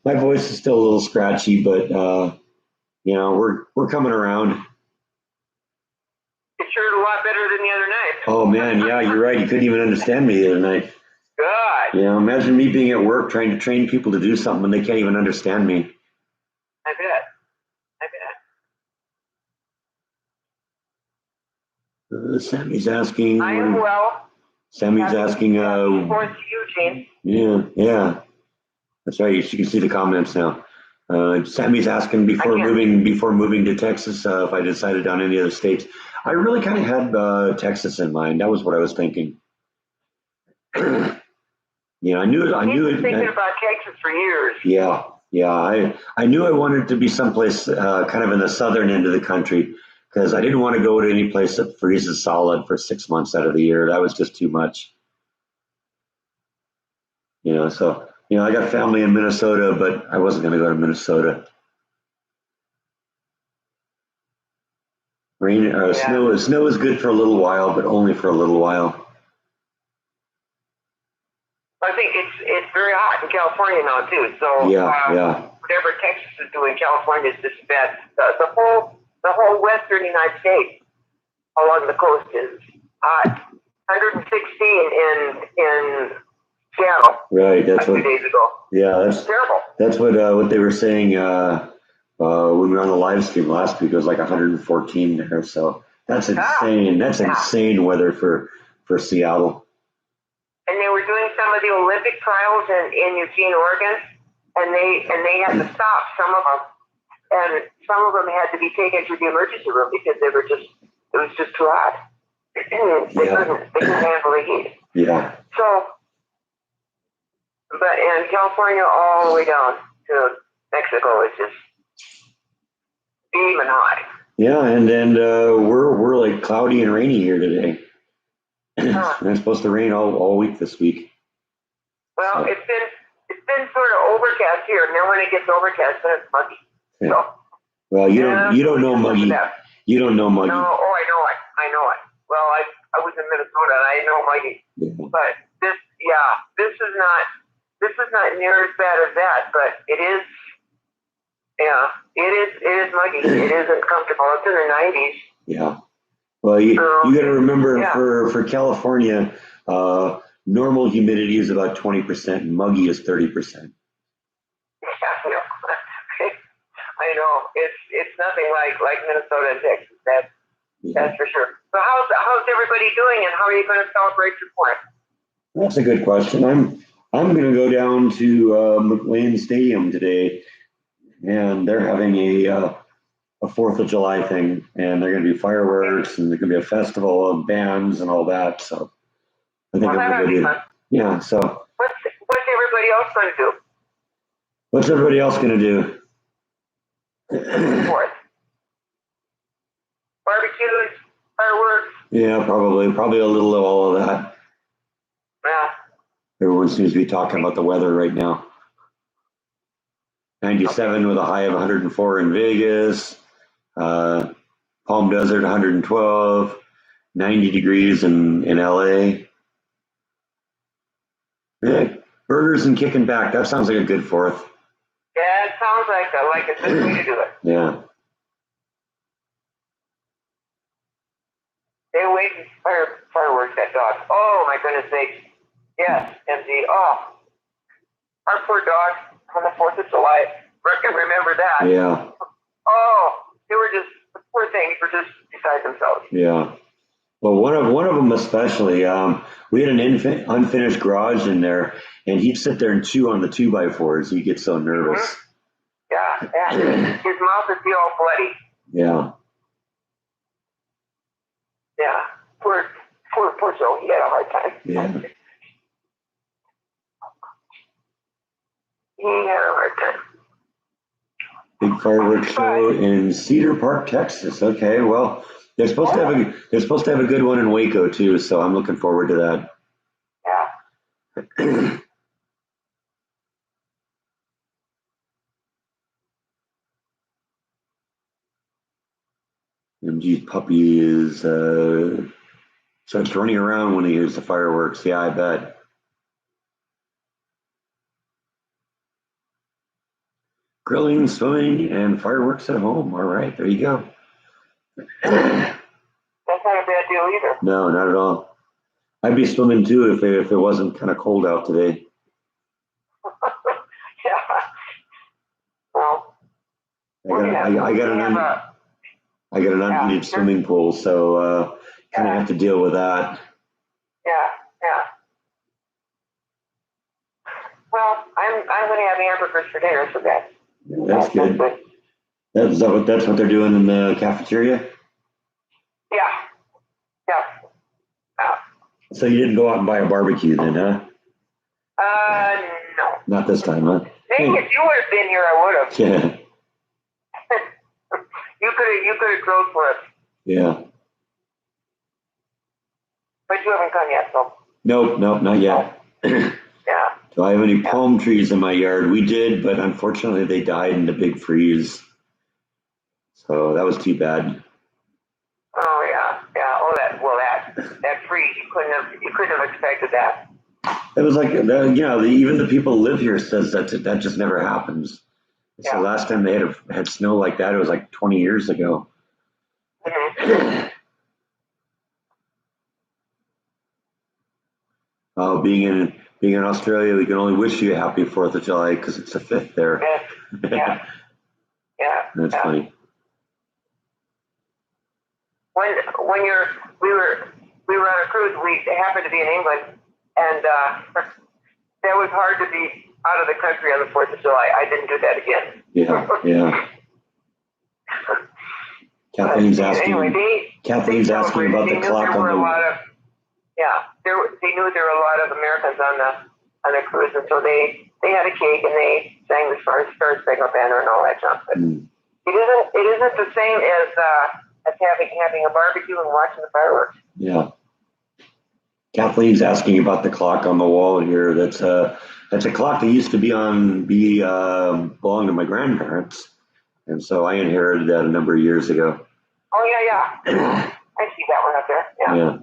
My voice is still a little scratchy, but we're coming around. It sure a lot better than the other night. Oh man, yeah, you're right. You couldn't even understand me the other night. God. Yeah, imagine me being at work trying to train people to do something and they can't even understand me. I bet. Sammy's asking. I am well. Sammy's asking. Happy 4th to you, James. Yeah. That's right. You can see the comments now. Sammy's asking before moving to Texas if I decided on any other states. I really kind of had Texas in mind. That was what I was thinking. I knew it. He's been thinking about Texas for years. Yeah. I knew I wanted to be someplace kind of in the southern end of the country because I didn't want to go to any place that freezes solid for 6 months out of the year. That was just too much. So I got family in Minnesota, but I wasn't going to go to Minnesota. Rain, snow is good for a little while, but only for a little while. I think it's very hot in California now too. So whatever Texas is doing, California is just bad. The whole western United States along the coast is hot. 116 in Seattle. Right, that's a few days ago. Yeah, that's terrible. That's what they were saying when we were on the live stream last week. It was like 114 there, so that's insane. That's insane weather for Seattle. And they were doing some of the Olympic trials in Eugene, Oregon, and they had to stop some of them, and some of them had to be taken to the emergency room because it was just too hot. They couldn't handle the heat. Yeah. So, but in California all the way down to Mexico, it's just steaming hot. Yeah, and we're like cloudy and rainy here today. It's supposed to rain all week this week. Well, so. It's been sort of overcast here, and then when it gets overcast, then it's muggy. Yeah. So, well, you don't know muggy. You don't know muggy. No, I know it. Well, I was in Minnesota, and I know muggy. Yeah. But this is not near as bad as that, but it is. Yeah, it is muggy. It isn't comfortable. It's in the 90s. Yeah. Well, you got to remember for California, normal humidity is about 20%, and muggy is 30%. Yeah, I know. It's nothing like Minnesota and Texas. That's for sure. So how's everybody doing, and how are you going to celebrate your 4th? That's a good question. I'm going to go down to McLean Stadium today, and they're having a 4th of July thing, and they're going to do fireworks, and there's going to be a festival of bands and all that. So I think everybody, So what's everybody else going to do? What's everybody else going to do? 4th. Barbecues, fireworks. Yeah, probably a little of all of that. Yeah. Everyone seems to be talking about the weather right now. 97 with a high of 104 in Vegas. Palm Desert 112, 90 degrees in LA. Yeah, burgers and kicking back. That sounds like a good 4th. Yeah, it sounds like a good way to do it. Yeah. Stay away from fireworks at dogs. Oh my goodness sakes. Yes, MG. Oh, our poor dogs on the 4th of July. I can remember that. Yeah. Oh, they were just, the poor things were just beside themselves. Yeah. Well, one of them especially, we had an unfinished garage in there, and he'd sit there and chew on the 2x4s. He'd get so nervous. Mm-hmm. Yeah. His mouth would be all bloody. Yeah. Yeah. Poor Joe. He had a hard time. Yeah. He had a hard time. Big fireworks show in Cedar Park, Texas. Okay, well, They're supposed to have a good one in Waco too, so I'm looking forward to that. Yeah. MG's puppy is starts running around when he hears the fireworks. Yeah, I bet. Grilling, swimming, and fireworks at home. All right, there you go. That's not a bad deal either. No, not at all. I'd be swimming too if it wasn't kind of cold out today. Yeah. Well, I got an unheated swimming pool, so kind of have to deal with that. Yeah. Well, I'm going to have hamburgers for dinner, so that's good. That's what they're doing in the cafeteria? Yeah. So you didn't go out and buy a barbecue then, huh? No. Not this time, huh? Maybe if you would have been here, I would have. Yeah. You could have grilled for us. Yeah. But you haven't come yet, so. Nope, not yet. Yeah. Do I have any palm trees in my yard? We did, but unfortunately they died in the big freeze. So that was too bad. Oh yeah. Oh, that freeze, you couldn't have expected that. It was like, even the people who live here says that just never happens. So the last time they had snow like that, it was like 20 years ago. Mm-hmm. Oh, being in Australia, we can only wish you a happy 4th of July because it's the 5th there. Yeah. That's funny. When we were on a cruise, we happened to be in England, and that was hard to be out of the country on the 4th of July. I didn't do that again. Yeah. Kathleen's asking about the clock on the. They knew there were a lot of Americans on the cruise, and so they had a cake and they sang the Star Spangled Banner and all that junk. But it isn't the same as having a barbecue and watching the fireworks. Yeah. Kathleen's asking about the clock on the wall here. That's a clock that used to belong to my grandparents, and so I inherited that a number of years ago. Oh yeah. I see that one up there. Yeah.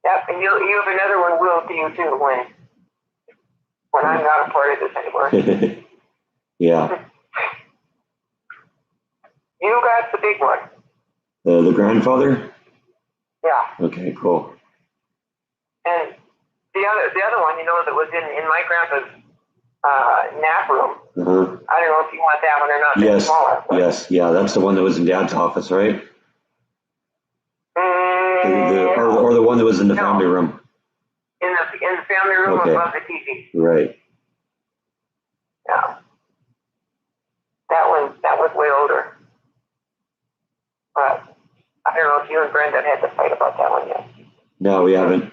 Yep, and you have another one willed to you too when I'm not a part of this anymore. Yeah. You got the big one. The grandfather? Yeah. Okay, cool. And the other one, that was in my grandpa's nap room. Uh-huh. I don't know if you want that one or not. Yes. Smaller, Yes. Yeah, that's the one that was in Dad's office, right? Or the one that was in the family room. In the family room above the TV. Right. Yeah. That was way older. But I don't know if you and Brenda had to fight about that one yet. No, we haven't.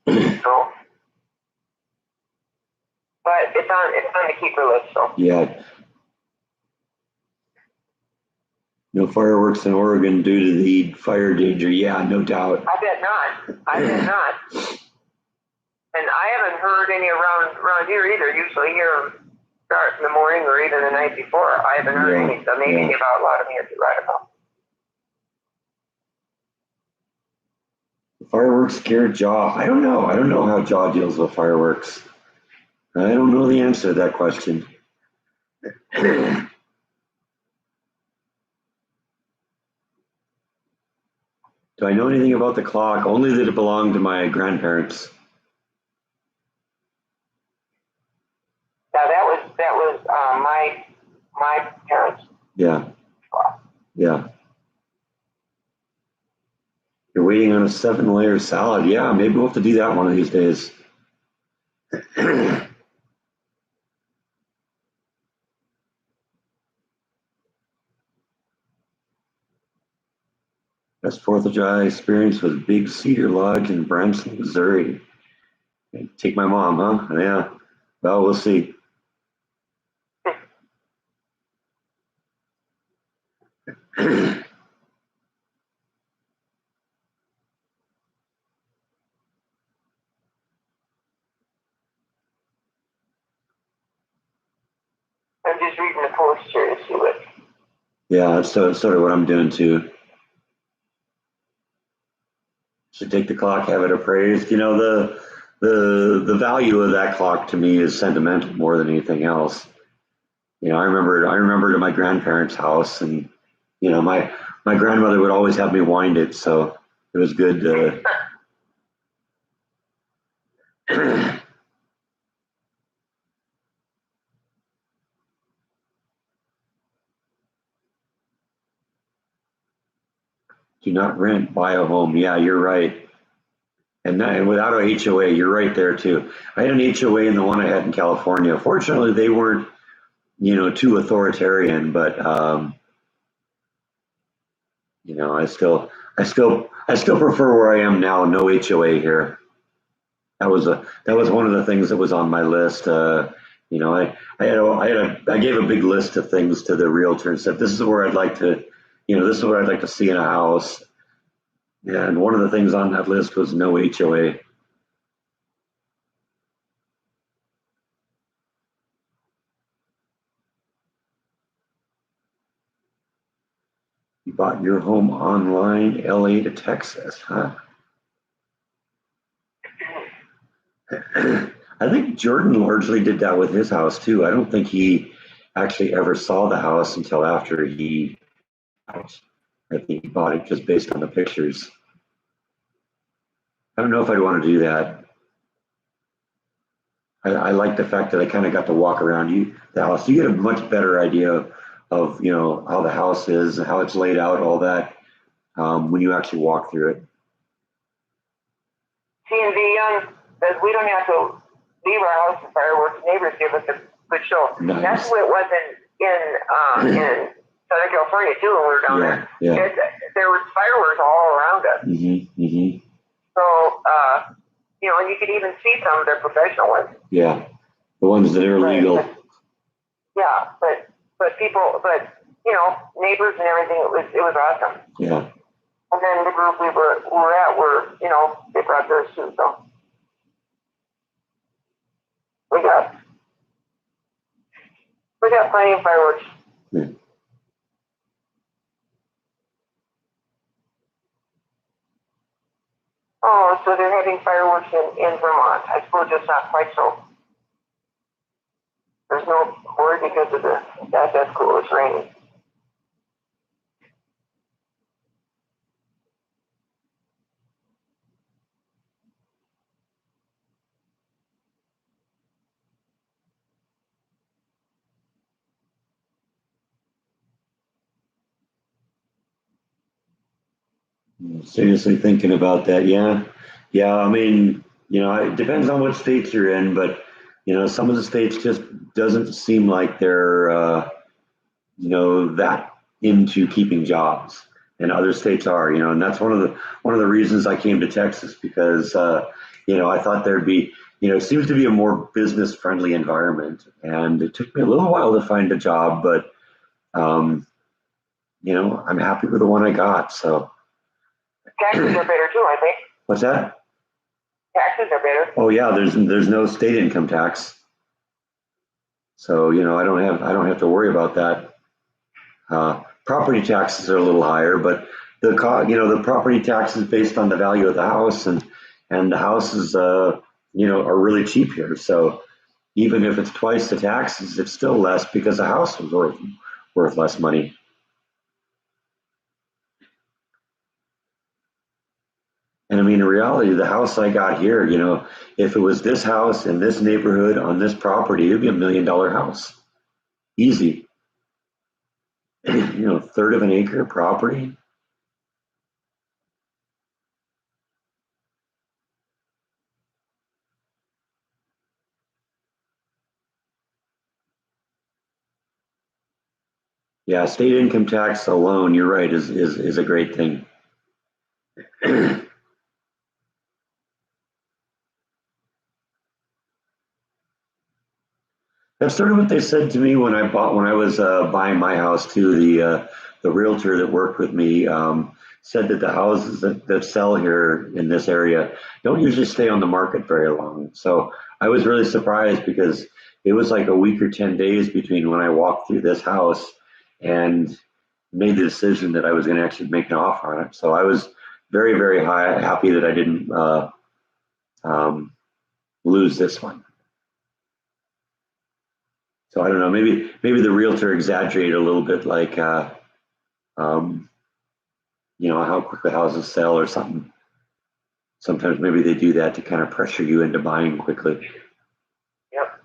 No. But it's on the keeper list, so. Yeah. No fireworks in Oregon due to the fire danger. Yeah, no doubt. I bet not. And I haven't heard any around here either. Usually hear them start in the morning or even the night before. I haven't heard any, so maybe give out a lot of them here to write about. Fireworks scare Jaw. I don't know. I don't know how Jaw deals with fireworks. I don't know the answer to that question. Do I know anything about the clock? Only that it belonged to my grandparents. Now that was my parents. Yeah. You're waiting on a 7-layer salad. Yeah, maybe we'll have to do that one of these days. Best 4th of July experience was Big Cedar Lodge in Branson, Missouri. Take my mom, huh? Yeah. Well, we'll see. I'm just reading the post here to see what. Yeah, that's sort of what I'm doing too. Should take the clock, have it appraised. The value of that clock to me is sentimental more than anything else. I remember to my grandparents' house, and my grandmother would always have me wind it, so it was good. Do not rent, buy a home. Yeah, you're right. And without a HOA, you're right there too. I had an HOA in the one I had in California. Fortunately, they weren't, too authoritarian, but I still prefer where I am now. No HOA here. That was one of the things that was on my list. I gave a big list of things to the realtor and said, this is where I'd like to, this is what I'd like to see in a house. And one of the things on that list was no HOA. You bought your home online, LA to Texas, huh? I think Jordan largely did that with his house too. I don't think he actually ever saw the house until after he, I think he bought it just based on the pictures. I don't know if I'd want to do that. I like the fact that I kind of got to walk around the house. You get a much better idea of how the house is, how it's laid out, all that when you actually walk through it. See, and the young, we don't have to leave our house for fireworks. Neighbors give us a good show. Nice. That's what it was in Southern California too when we were down there. Yeah. There was fireworks all around us. Mm-hmm, mm-hmm. So, and you could even see some of their professional ones. Yeah, the ones that are legal. Yeah, but people, neighbors and everything. It was awesome. Yeah. And then the group we were at they brought theirs too. So we got plenty of fireworks. Yeah. Oh, so they're having fireworks in Vermont. I suppose it's not quite so. There's no word because of that's cool. It's raining. Seriously thinking about that. Yeah. Yeah. I mean, it depends on what states you're in, but, some of the states just doesn't seem like they're, that into keeping jobs, and other states are, and that's one of the reasons I came to Texas because, I thought there'd be, it seems to be a more business friendly environment, and it took me a little while to find a job, but, I'm happy with the one I got. So. Taxes are better too, I think. What's that? Taxes are better. Oh yeah, there's no state income tax, so I don't have to worry about that. Property taxes are a little higher, but the property tax is based on the value of the house, and the houses are really cheap here. So even if it's twice the taxes, it's still less because the house is worth less money. And I mean, in reality, the house I got here, if it was this house in this neighborhood on this property, it'd be $1 million house. Easy. Third of an acre property. Yeah, state income tax alone, you're right, is a great thing. That's sort of what they said to me when I was buying my house too. the realtor that worked with me said that the houses that sell here in this area don't usually stay on the market very long. So I was really surprised because it was like a week or 10 days between when I walked through this house and made the decision that I was going to actually make an offer on it. So I was very, very happy that I didn't lose this one. So I don't know, maybe the realtor exaggerated a little bit, like how quick the houses sell or something. Sometimes maybe they do that to kind of pressure you into buying quickly. Yep.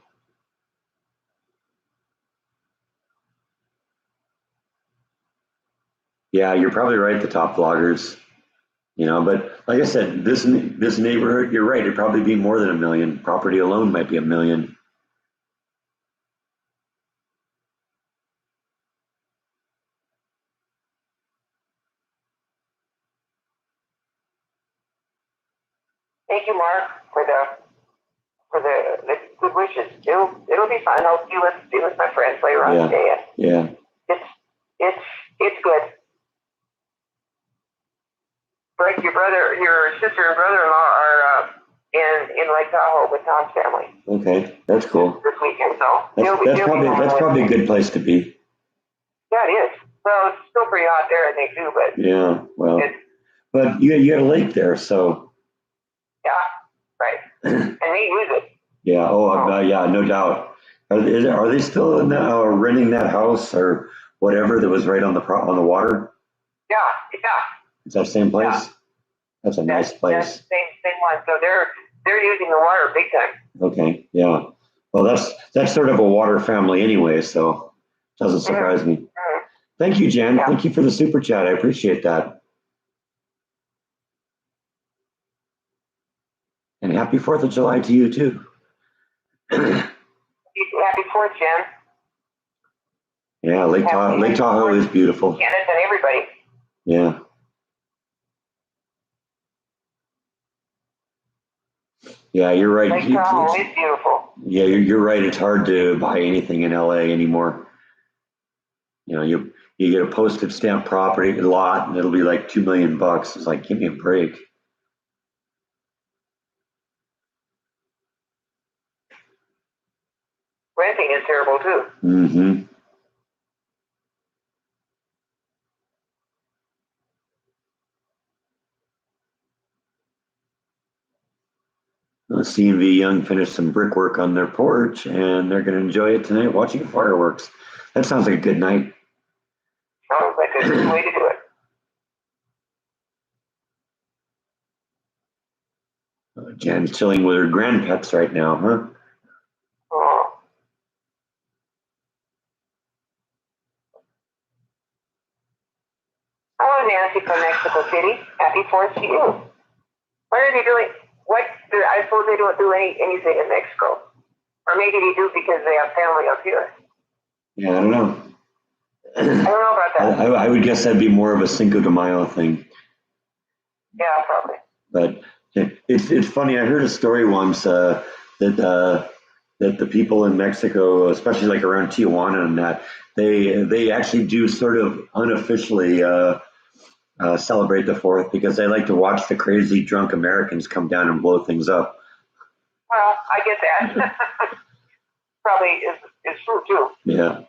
Yeah, you're probably right, the top vloggers. But like I said, this neighborhood, you're right, it'd probably be more than $1 million. Property alone might be $1 million. Thank you, Mark, for the good wishes. It'll be fun. I'll be with my friends later on today. Yeah. It's good. Like your sister and brother-in-law are in Lake Tahoe with Tom's family. Okay, that's cool. This weekend, so that's probably a good place to be. Yeah, it is. Well, it's still pretty hot there, I think, too. But yeah, well, but you got a lake there, so. Yeah, right. And they use it. Yeah. Oh, yeah, no doubt. Are they still renting that house or whatever that was right on the water? Yeah. Is that the same place? Yeah. That's a nice place. Same one. So they're using the water big time. Okay. Yeah. Well, that's sort of a water family anyway, so it doesn't surprise me. Mm-hmm. Thank you, Jen. Yeah. Thank you for the super chat. I appreciate that. And happy 4th of July to you too. Happy 4th, Jen. Yeah, Lake Tahoe is beautiful. Canada and everybody. Yeah. Yeah, you're right. Lake Tahoe is beautiful. Yeah, you're right. It's hard to buy anything in LA anymore. You get a postage stamp property lot and it'll be like $2 million. It's like, give me a break. Renting is terrible too. Mm-hmm. C&V Young finished some brickwork on their porch and they're going to enjoy it tonight watching fireworks. That sounds like a good night. Sounds like a good way to do it. Jan's chilling with her grandpets right now, huh? Oh. Hello, Nancy from Mexico City. Happy 4th to you. What are they doing? I suppose they don't do anything in Mexico. Or maybe they do because they have family up here. Yeah, I don't know. I don't know about that. I would guess that'd be more of a Cinco de Mayo thing. Yeah, probably. But it's funny. I heard a story once that the people in Mexico, especially like around Tijuana and that, they actually do sort of unofficially celebrate the 4th because they like to watch the crazy drunk Americans come down and blow things up. Well, I get that. Probably is true too. Yeah.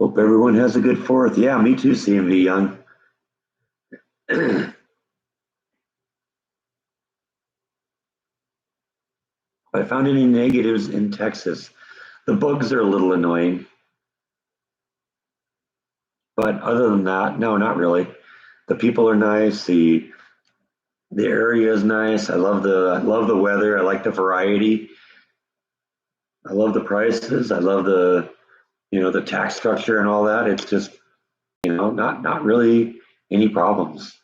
Hope everyone has a good 4th. Yeah, me too, CMV Young. I found any negatives in Texas. The bugs are a little annoying. But other than that, no, not really. The people are nice. The area is nice. I love the weather. I like the variety. I love the prices. I love the tax structure and all that. It's just not really any problems.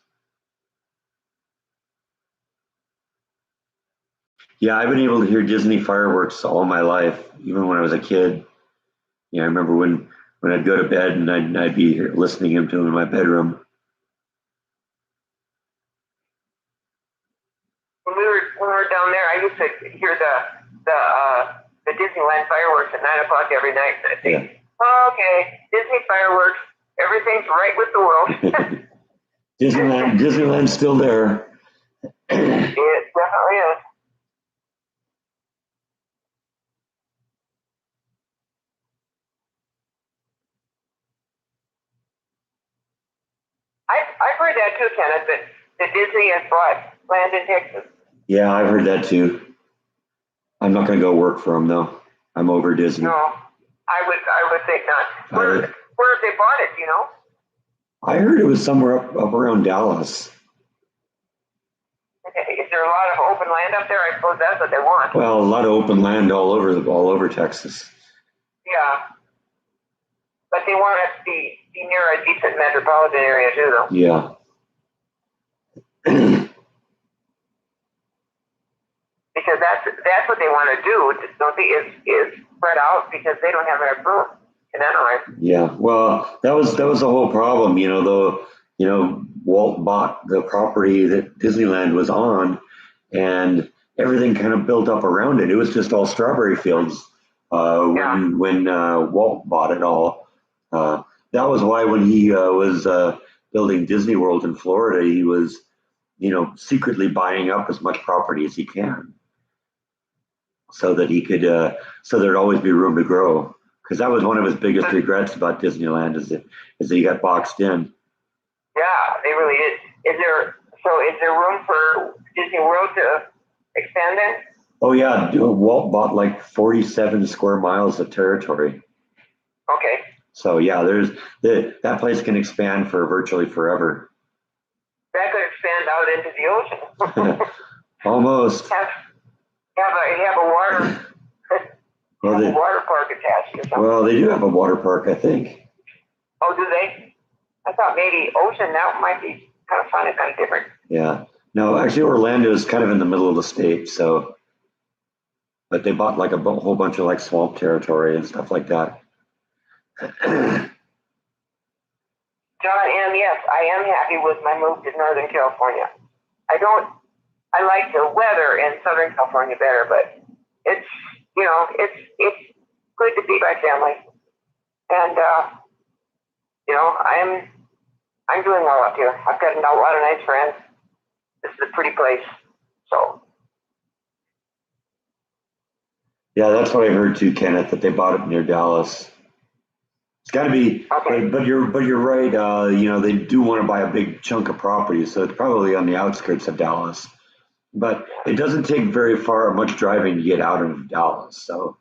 Yeah, I've been able to hear Disney fireworks all my life, even when I was a kid. Yeah, I remember when I'd go to bed and I'd be here listening to them in my bedroom. When we were down there, I used to hear the Disneyland fireworks at 9 o'clock every night. I think Okay, Disney fireworks. Everything's right with the world. Disneyland's still there. It definitely is. I've heard that too, Kenneth, that Disney has bought land in Texas. Yeah, I've heard that too. I'm not going to go work for them though. I'm over Disney. No, I would think not. Where have they bought it? Do you know? I heard it was somewhere up around Dallas. Okay. Is there a lot of open land up there? I suppose that's what they want. Well, a lot of open land all over Texas. Yeah, but they want it to be near a decent metropolitan area too, though. Yeah. Because that's what they want to do, don't they? Is spread out because they don't have enough room in Anaheim. Yeah. Well, that was the whole problem, though. Walt bought the property that Disneyland was on, and everything kind of built up around it. It was just all strawberry fields when Walt bought it all. That was why when he was building Disney World in Florida, he was, secretly buying up as much property as he can, so that he could, so there'd always be room to grow. Because that was one of his biggest regrets about Disneyland is that he got boxed in. Yeah, they really did. Is there room for Disney World to expand then? Oh yeah, Walt bought like 47 square miles of territory. Okay. So yeah, that place can expand for virtually forever. That could expand out into the ocean. Almost. Have a water. Well, a water park attached or something. Well, they do have a water park, I think. Oh, do they? I thought maybe ocean. That might be kind of fun and kind of different. Yeah. No, actually, Orlando is kind of in the middle of the state, so. But they bought like a whole bunch of like swamp territory and stuff like that. John M. Yes, I am happy with my move to Northern California. I like the weather in Southern California better, but it's good to be by family, and I'm doing well up here. I've got a lot of nice friends. This is a pretty place, so. Yeah, that's what I heard too, Kenneth, that they bought it near Dallas. It's got to be, okay. But you're right. They do want to buy a big chunk of property, so it's probably on the outskirts of Dallas. But it doesn't take much driving to get out of Dallas. So,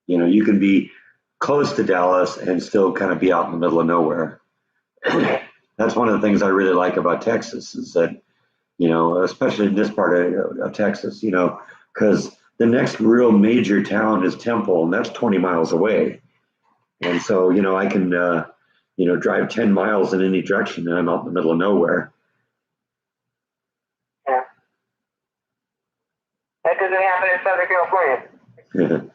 you can be close to Dallas and still kind of be out in the middle of nowhere. That's one of the things I really like about Texas is that, especially in this part of Texas, because the next real major town is Temple, and that's 20 miles away. And so, I can, drive 10 miles in any direction and I'm out in the middle of nowhere. Yeah. That doesn't happen in Southern California.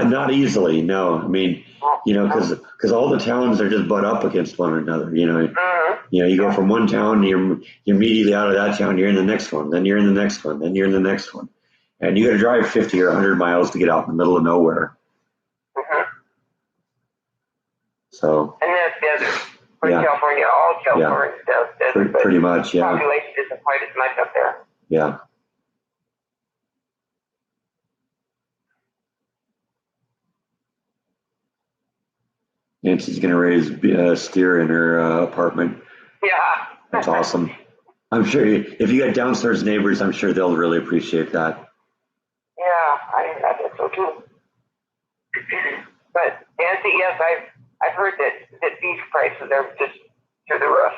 Not easily, no. I mean, because all the towns are just butt up against one another. You go from one town, you're immediately out of that town, you're in the next one, then you're in the next one, then you're in the next one. And you got to drive 50 or 100 miles to get out in the middle of nowhere. So. And that's desert. California, all California does desert. Pretty much, yeah. Population isn't quite as much up there. Yeah. Nancy's going to raise steer in her apartment. Yeah. That's awesome. I'm sure if you got downstairs neighbors, I'm sure they'll really appreciate that. Yeah, I think so too. But Nancy, yes, I've heard that beef prices are just through the roof.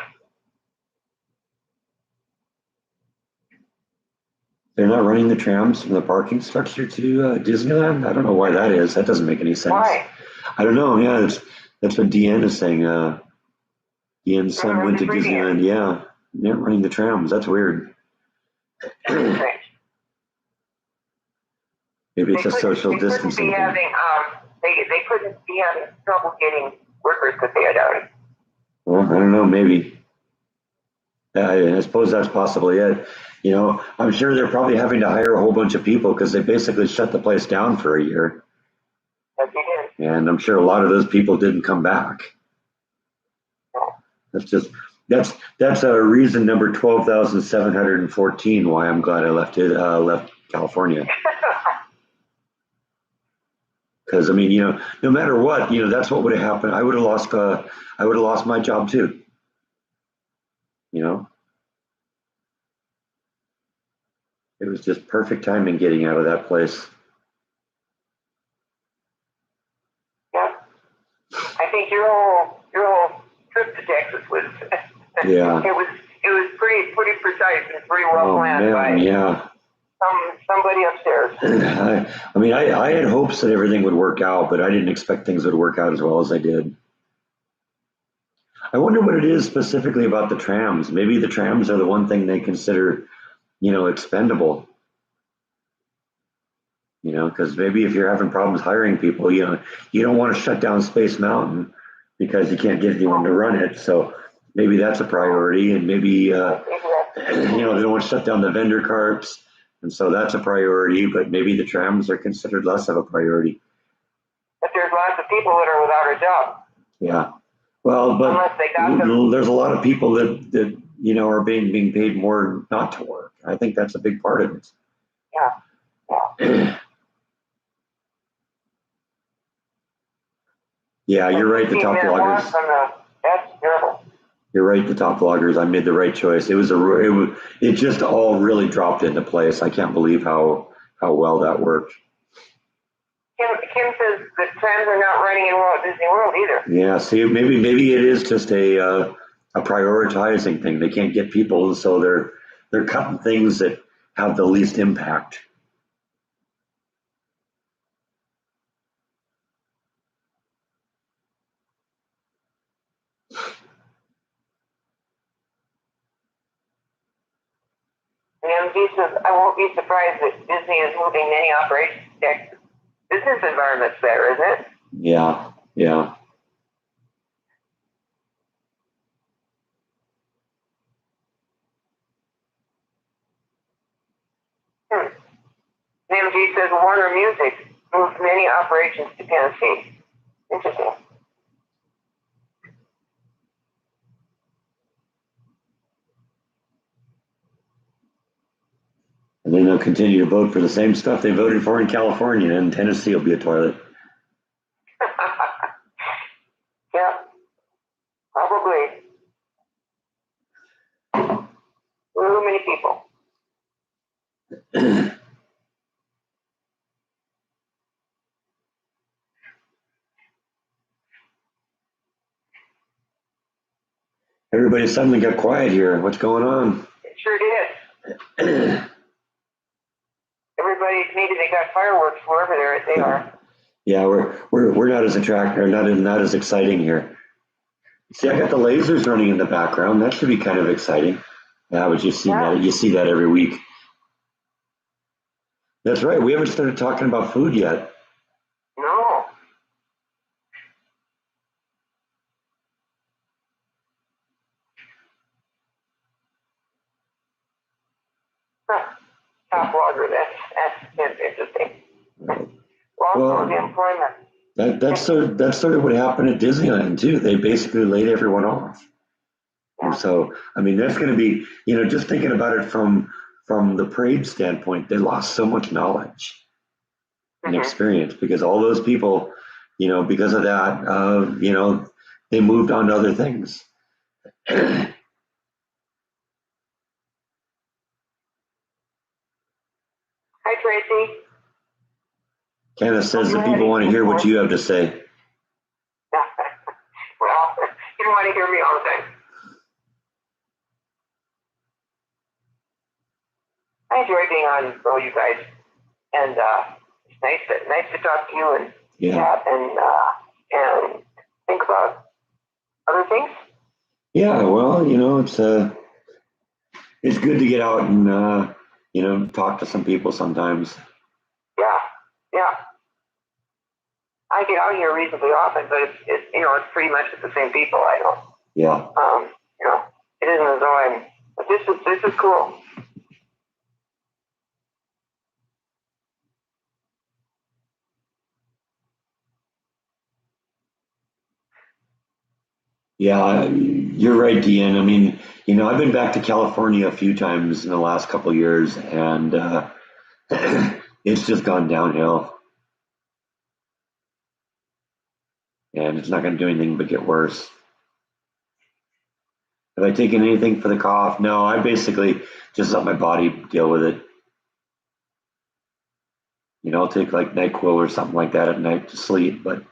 They're not running the trams from the parking structure to Disneyland? I don't know why that is. That doesn't make any sense. Why? I don't know. Yeah, that's what Deanne is saying. Deanne's son went to Disneyland. Yeah, they're running the trams. That's weird. Strange. Maybe it's a social distancing thing. They couldn't be having trouble getting workers because they had already. Well, I don't know. Maybe. I suppose that's possibly it. I'm sure they're probably having to hire a whole bunch of people because they basically shut the place down for a year. Yes, he did. And I'm sure a lot of those people didn't come back. That's just that's a reason number 12,714 why I'm glad I left California. Because I mean, no matter what, that's what would have happened. I would have lost my job too. It was just perfect timing getting out of that place. Yeah, I think your whole trip to Texas was yeah. it was pretty precise and pretty well planned by somebody upstairs. I mean, I had hopes that everything would work out, but I didn't expect things would work out as well as they did. I wonder what it is specifically about the trams. Maybe the trams are the one thing they consider, expendable. Because maybe if you're having problems hiring people, you don't want to shut down Space Mountain because you can't get anyone to run it. So maybe that's a priority, and maybe they don't want to shut down the vendor carts, and so that's a priority. But maybe the trams are considered less of a priority. But there's lots of people that are without a job. Yeah. Well, but there's a lot of people that are being paid more not to work. I think that's a big part of it. Yeah. Yeah, you're right. The top loggers. That's terrible. You're right. The top loggers. I made the right choice. It just all really dropped into place. I can't believe how well that worked. Kim says the trams are not running in Walt Disney World either. Yeah. See, maybe it is just a prioritizing thing. They can't get people, and so they're cutting things that have the least impact. And MD says, I won't be surprised that Disney is moving many operations to Texas. Business environment's better, isn't it? Yeah. MD says Warner Music moved many operations to Tennessee. Interesting. And then they'll continue to vote for the same stuff they voted for in California, and Tennessee will be a toilet. Yeah, probably. Too many people. Everybody suddenly got quiet here. What's going on? It sure did. Everybody's needed. They got fireworks wherever they are. Yeah, we're not as attractive, not as exciting here. See, I got the lasers running in the background. That should be kind of exciting. Yeah, but you see that every week. That's right. We haven't started talking about food yet. No. Top logger. That's interesting. Well, the employment. That's sort of what happened at Disneyland too. They basically laid everyone off. And so, I mean, that's going to be, just thinking about it from the parade standpoint, they lost so much knowledge and experience because all those people, because of that, they moved on to other things. Hi, Tracy. Kenneth says that people want to hear what you have to say. Well, you don't want to hear me all the time. I enjoy being on with you guys, and it's nice to talk to you and chat and think about other things. Yeah, well, it's good to get out and talk to some people sometimes. Yeah. I get out here reasonably often, but it's pretty much the same people. I don't. Yeah. It isn't as though I'm. But this is cool. Yeah, you're right, Dean. I mean, I've been back to California a few times in the last couple of years, and it's just gone downhill, and it's not going to do anything but get worse. Have I taken anything for the cough? No, I basically just let my body deal with it. I'll take like NyQuil or something like that at night to sleep, but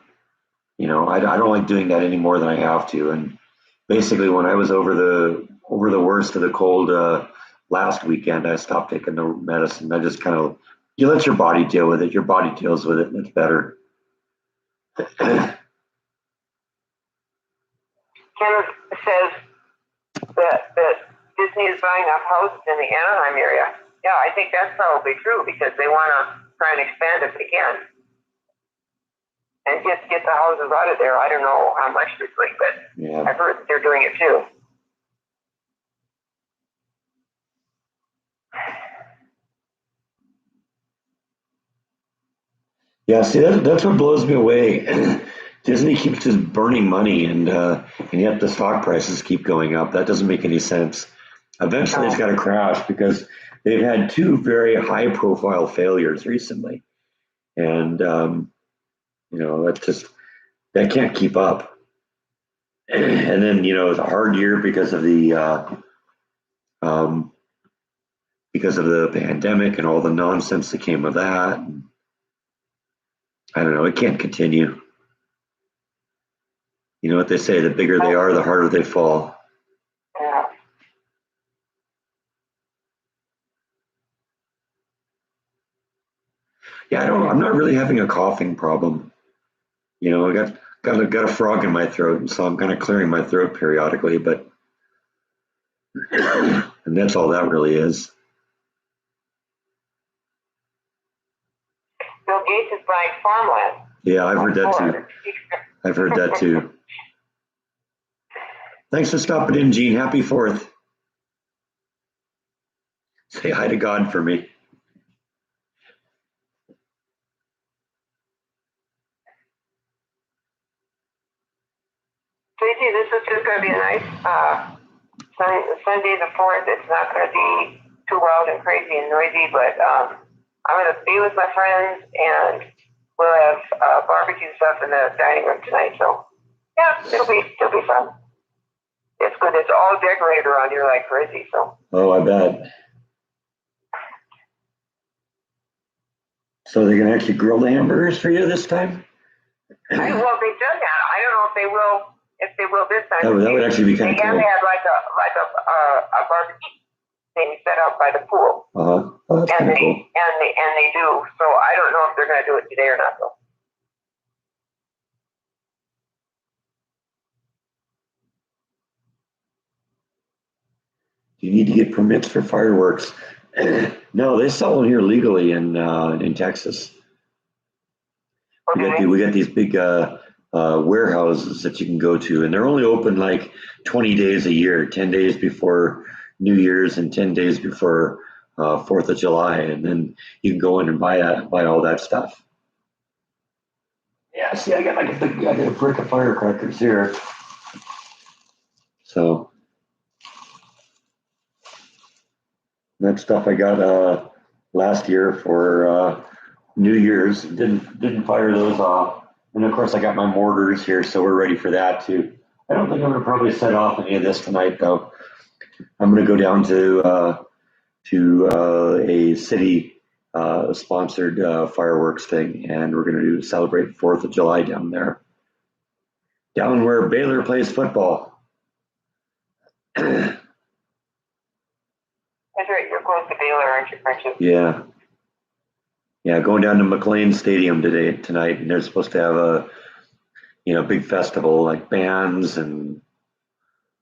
I don't like doing that any more than I have to. And basically, when I was over the worst of the cold last weekend, I stopped taking the medicine. I just kind of you let your body deal with it. Your body deals with it, and it's better. Ken says that Disney is buying up houses in the Anaheim area. Yeah, I think that's probably true because they want to try and expand if they can. And just get the houses out of there. I don't know how much they're doing, but yeah. I've heard they're doing it too. Yeah, see, that's what blows me away. Disney keeps just burning money, and yet the stock prices keep going up. That doesn't make any sense. Eventually, it's got to crash because they've had two very high-profile failures recently, and that can't keep up. And then it's a hard year um, because of the pandemic and all the nonsense that came with that. I don't know. It can't continue. You know what they say: the bigger they are, the harder they fall. Yeah. Yeah, I'm not really having a coughing problem. I got a frog in my throat, so I'm kind of clearing my throat periodically, but and that's all that really is. Bill Gates is buying farmland. Yeah, I've heard that too. I've heard that too. Thanks for stopping in, Gene. Happy 4th. Say hi to God for me. Tracy, this is just going to be a nice Sunday the 4th. It's not going to be too wild and crazy and noisy, but I'm going to be with my friends and we'll have barbecue stuff in the dining room tonight. So yeah, it'll be fun. It's good. It's all decorated around here like crazy. So. Oh, I bet. So they're going to actually grill the hamburgers for you this time? Well, they've done that. I don't know if they will. If they will this time. That would actually be kind of cool. They have like a barbecue thing set up by the pool. Oh, that's kind of cool. And they do. So I don't know if they're going to do it today or not though. You need to get permits for fireworks. No, they sell them here legally in Texas. Okay. We got these big warehouses that you can go to, and they're only open like 20 days a year, 10 days before New Year's and 10 days before 4th of July, and then you can go in and buy all that stuff. Yeah, see, I got a brick of firecrackers here. So that stuff I got last year for New Year's. Didn't fire those off. And of course I got my mortars here, so we're ready for that too. I don't think I'm gonna probably set off any of this tonight though. I'm gonna go down to a city sponsored fireworks thing, and we're gonna celebrate 4th of July down there. Down where Baylor plays football. That's right, you're close to Baylor, aren't you? Yeah. Yeah, going down to McLean Stadium tonight, and they're supposed to have a big festival like bands and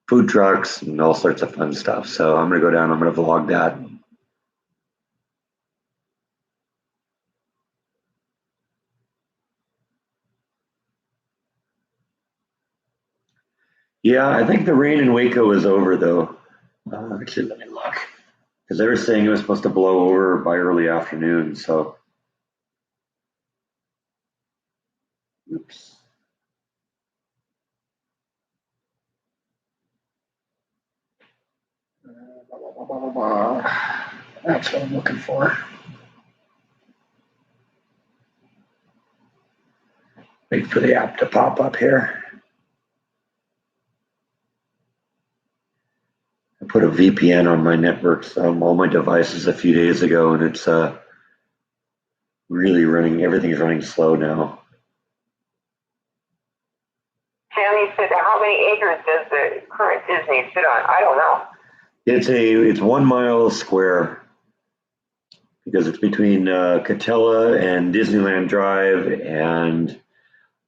food trucks and all sorts of fun stuff. So I'm gonna go down. I'm gonna vlog that. Yeah, I think the rain in Waco is over though. Actually, let me look because they were saying it was supposed to blow over by early afternoon. So, oops. That's what I'm looking for. Wait for the app to pop up here. I put a VPN on my networks, all my devices a few days ago, and it's really running. Everything's running slow now. Sammy said, how many acres does the current Disney sit on? I don't know. It's 1 mile square because it's between Catella and Disneyland Drive and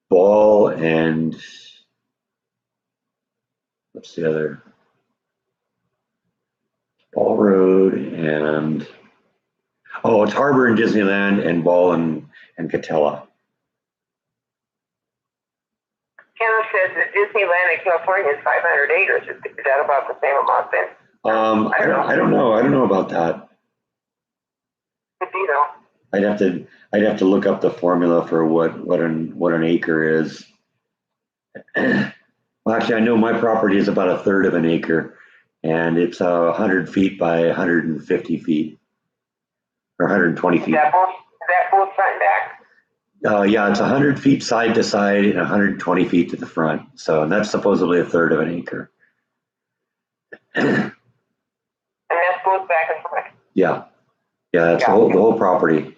Ball and what's the other? Ball Road and it's Harbor and Disneyland and Ball and Catella. Ken says that Disneyland in California is 500 acres. Is that about the same amount then? I don't know. I don't know about that. Could be though. I'd have to look up the formula for what an acre is. Well, actually, I know my property is about a third of an acre, and it's 100 feet by 150 feet, or 120 feet. Is that both front and back? Yeah, it's 100 feet side to side and 120 feet to the front. So, and that's supposedly a third of an acre. And that's both back and front? Yeah. Yeah, that's the whole property.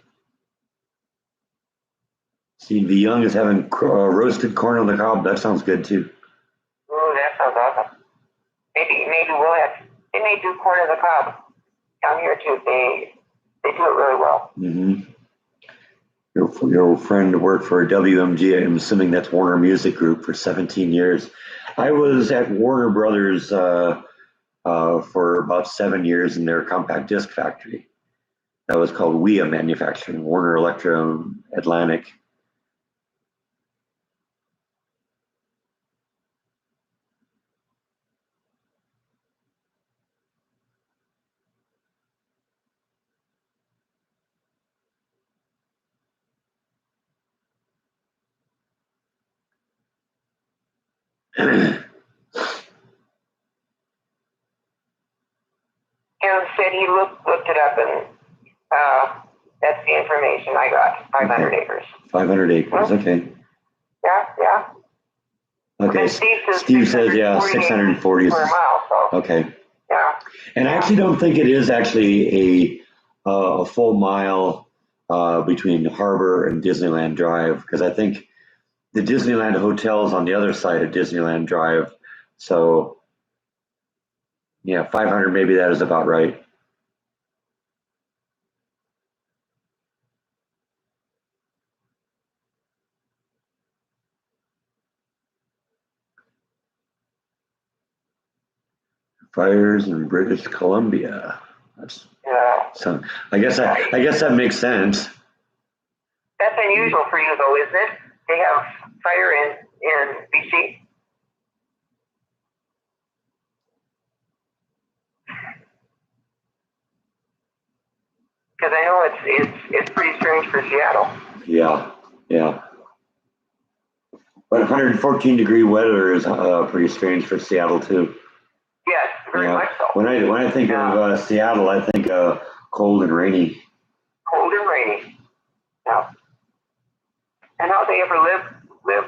See, the Young is having roasted corn on the cob. That sounds good too. Ooh, that sounds awesome. Maybe we'll have. They may do corn on the cob down here too. They do it really well. Mm-hmm. Your friend worked for WMG. I'm assuming that's Warner Music Group for 17 years. I was at Warner Brothers for about 7 years in their compact disc factory. That was called WEA Manufacturing, Warner Electro Atlantic. Ken said he looked it up, and that's the information I got. 500 acres. 500 acres. Okay. Yeah. Okay. Steve says 640 square miles. So. Okay. Yeah. And I actually don't think it is actually a full mile between Harbor and Disneyland Drive, because I think the Disneyland Hotel is on the other side of Disneyland Drive. So, yeah, 500, maybe that is about right. Fires in British Columbia. That's so. I guess that makes sense. That's unusual for you, though, isn't it? They have fire in BC. Because I know it's pretty strange for Seattle. Yeah. But 114-degree weather is pretty strange for Seattle too. Yes, very much so. When I think of Seattle, I think cold and rainy. Cold and rainy. Yeah. And how they ever live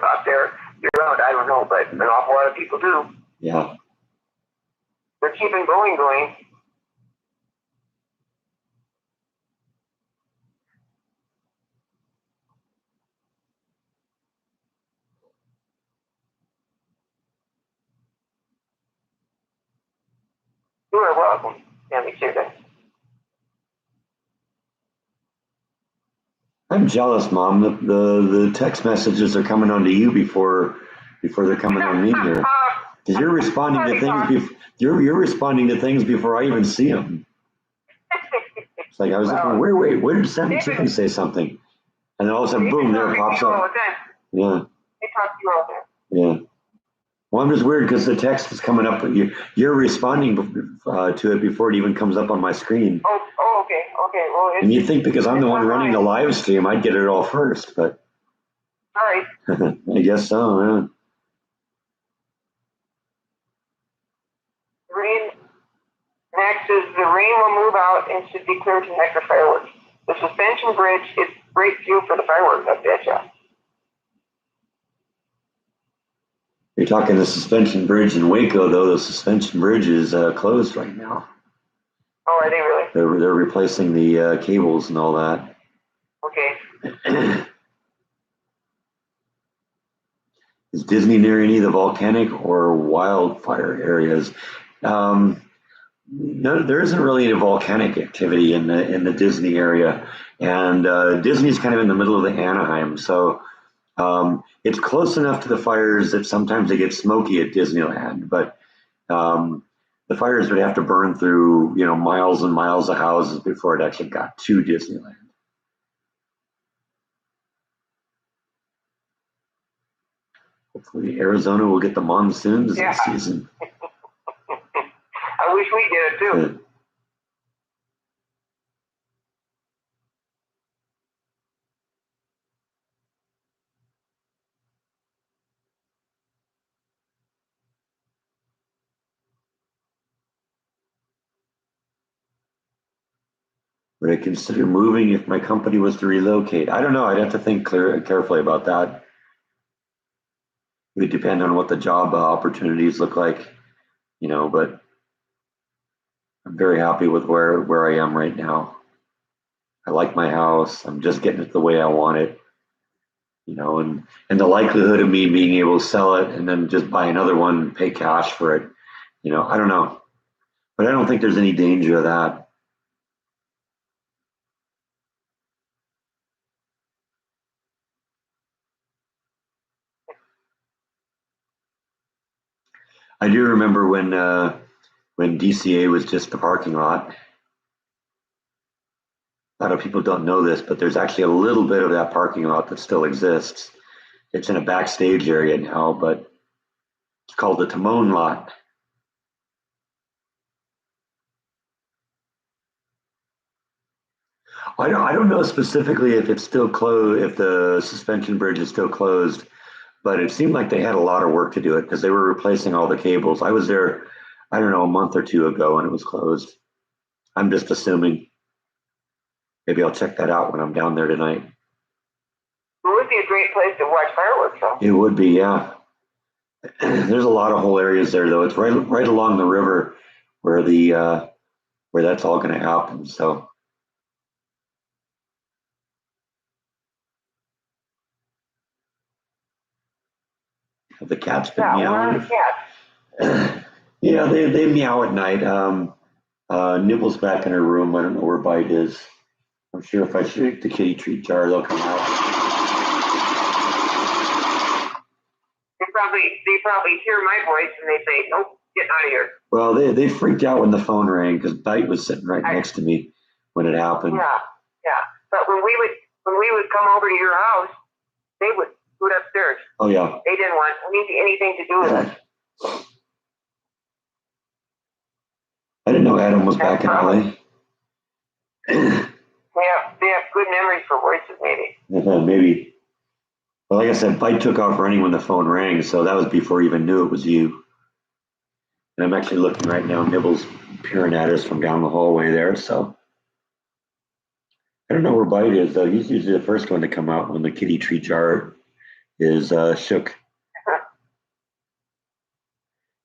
out there year round, I don't know, but an awful lot of people do. Yeah. They're keeping going. You are welcome, Sammy Susan. I'm jealous, Mom. The text messages are coming onto you before they're coming on me here. Because you're responding to things. You're responding to things before I even see them. It's like I was like, wait, where did Sammy Chicken say something? And then all of a sudden, boom, there it pops up. Yeah. They talk to you all day. Yeah. Well, I'm just weird because the text is coming up, but you're responding to it before it even comes up on my screen. Oh, okay. Well, and you think because I'm the one running the live stream, I'd get it all first, but sorry. I guess so. Yeah. next is the rain will move out and should be clear to next for fireworks. The suspension bridge is great view for the fireworks, I betcha. You're talking the suspension bridge in Waco, though. The suspension bridge is closed right now. Oh, are they really? They're replacing the cables and all that. Okay. Is Disney near any of the volcanic or wildfire areas? No, there isn't really any volcanic activity in the Disney area, and Disney's kind of in the middle of the Anaheim, so it's close enough to the fires that sometimes they get smoky at Disneyland, but the fires would have to burn through miles and miles of houses before it actually got to Disneyland. Hopefully, Arizona will get the monsoons this season. I wish we did it too. Would I consider moving if my company was to relocate? I don't know. I'd have to think carefully about that. It would depend on what the job opportunities look like, but I'm very happy with where I am right now. I like my house. I'm just getting it the way I want it, and the likelihood of me being able to sell it and then just buy another one and pay cash for it, I don't know. But I don't think there's any danger of that. I do remember when DCA was just the parking lot. A lot of people don't know this, but there's actually a little bit of that parking lot that still exists. It's in a backstage area now, but it's called the Timon lot. I don't know specifically if it's still closed, if the suspension bridge is still closed, but it seemed like they had a lot of work to do it because they were replacing all the cables. I was there, I don't know, a month or two ago and it was closed. I'm just assuming. Maybe I'll check that out when I'm down there tonight. It would be a great place to watch fireworks, though. It would be, yeah. There's a lot of whole areas there, though. It's right along the river where where that's all going to happen. So have the cats been meowing? Where are the cats? Yeah, they meow at night. Nibble's back in her room. I don't know where Bite is. I'm sure if I shake the kitty treat jar, they'll come out. They probably hear my voice and they say, "Nope, get out of here." Well, they freaked out when the phone rang because Bite was sitting right next to me when it happened. Yeah. But when we would come over to your house, they would scoot upstairs. Oh yeah. They didn't want anything to do with us. I didn't know Adam was back in LA. They have good memories for voices, maybe. Maybe. Well, like I said, Bite took off running when the phone rang, so that was before he even knew it was you. And I'm actually looking right now. Nibble's peering at us from down the hallway there, so. I don't know where Bite is, though. He's usually the first one to come out when the kitty treat jar is shook.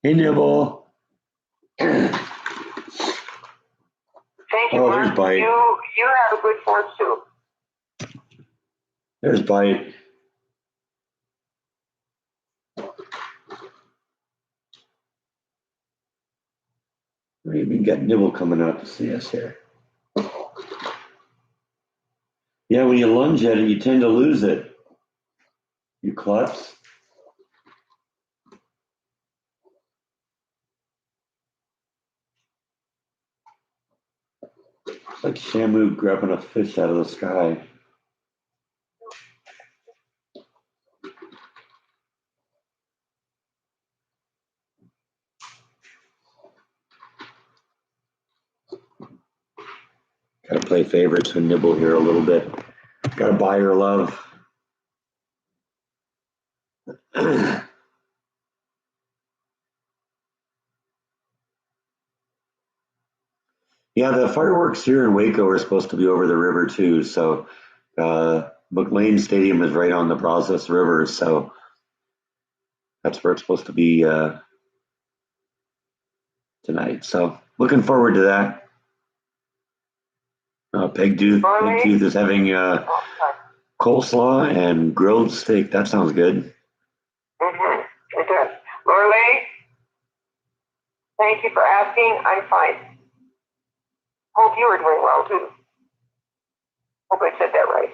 Hey, Nibble. Thank you, oh, there's Bite. You have a good force, too. There's Bite. We even got Nibble coming out to see us here. Yeah, when you lunge at it, you tend to lose it. You klutz. It's like Shamu grabbing a fish out of the sky. Gotta play favorites with Nibble here a little bit. Gotta buy her love. Yeah, the fireworks here in Waco are supposed to be over the river too. So McLean Stadium is right on the Brazos River, so that's where it's supposed to be tonight. So looking forward to that. Peg Lorelei? Tooth is having Oh, sorry. coleslaw and grilled steak. That sounds good. Mm-hmm. It does. Lorelei, thank you for asking. I'm fine. Hope you are doing well too. Hope I said that right.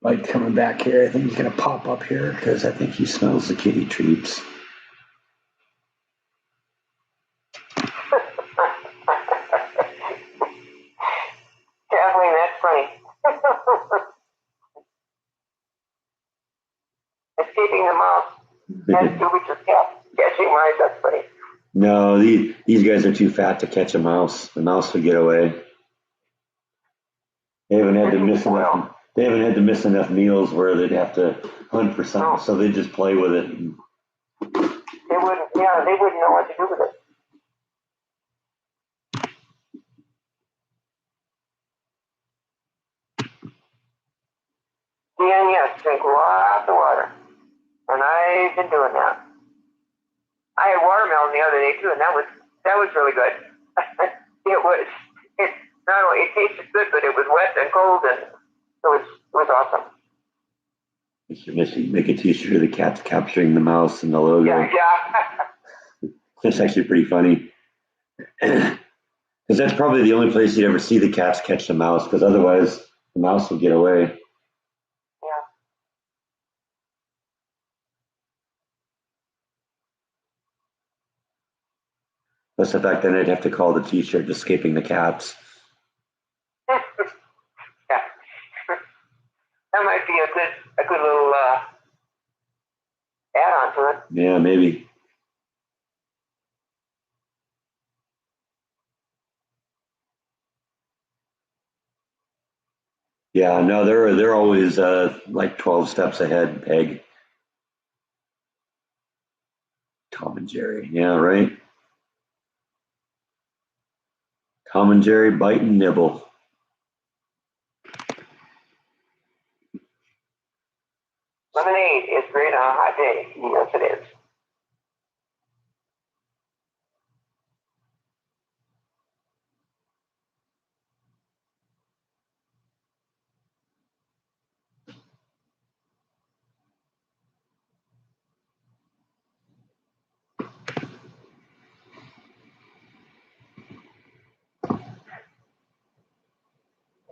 Mike coming back here. I think he's going to pop up here because I think he smells the kitty treats. Kathleen, that's funny. Escaping the mouse. That's two weeks of catching mice. That's funny. No, these guys are too fat to catch a mouse. The mouse would get away. They haven't had to miss enough. They haven't had to miss enough meals where they'd have to hunt for something, so they just play with it. They wouldn't. Yeah, they wouldn't know what to do with it. And yes, drink lots of water, and I've been doing that. I had watermelon the other day too, and that was really good. it was it not only it tasted good, but it was wet and cold, and it was awesome. Make a T-shirt of the cats capturing the mouse and the logo. Yeah, yeah. That's actually pretty funny. Because that's probably the only place you'd ever see the cats catch the mouse. Because otherwise, the mouse will get away. Yeah. Plus the fact that I'd have to call the T-shirt "Escaping the Cats." Yeah. That might be a good little add-on to it. Yeah, maybe. Yeah, no, they're always like 12 steps ahead, Peg. Tom and Jerry. Yeah, right. Tom and Jerry bite and nibble. Lemonade is great on a hot day. Yes, it is.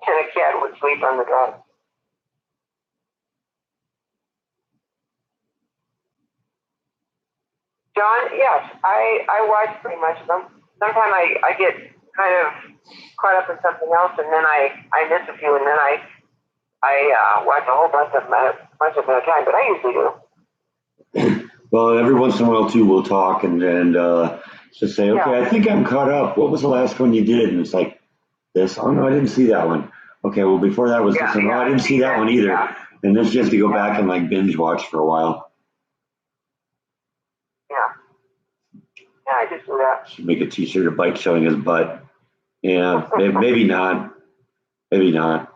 And a cat would sleep on the dog. John, yes, I watch pretty much of them. Sometimes I get kind of caught up in something else, and then I miss a few, and then I watch a whole bunch of them at a time. But I usually do. Well, every once in a while too, we'll talk and just say, okay, I think I'm caught up. What was the last one you did? And it's like this. Oh no, I didn't see that one. Okay, well before that was this one. Oh, I didn't see that one either. Yeah. And then you have to go back and like binge watch for a while. Yeah. Yeah, I just do that. Should make a T-shirt of Bike showing his butt. Yeah, maybe not. Maybe not.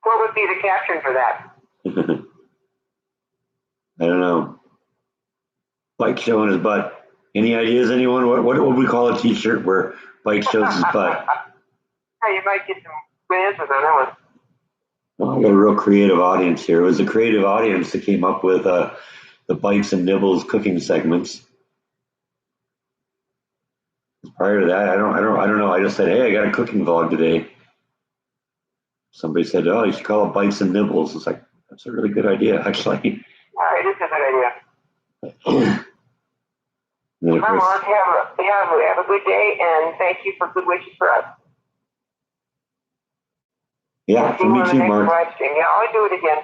What would be the caption for that? I don't know. Bike showing his butt. Any ideas, anyone? What would we call a T-shirt where Bike shows his butt? Yeah, you might get some good answers on that one. Well, I got a real creative audience here. It was a creative audience that came up with the Bites and Nibbles cooking segments. Prior to that, I don't know. I just said, hey, I got a cooking vlog today. Somebody said, oh, you should call it Bites and Nibbles. It's like, that's a really good idea, actually. Yeah, it is a good idea. Well, Mark, have a good day, and thank you for good wishes for us. Yeah, for me too, Mark. Live stream. Yeah, I'll do it again.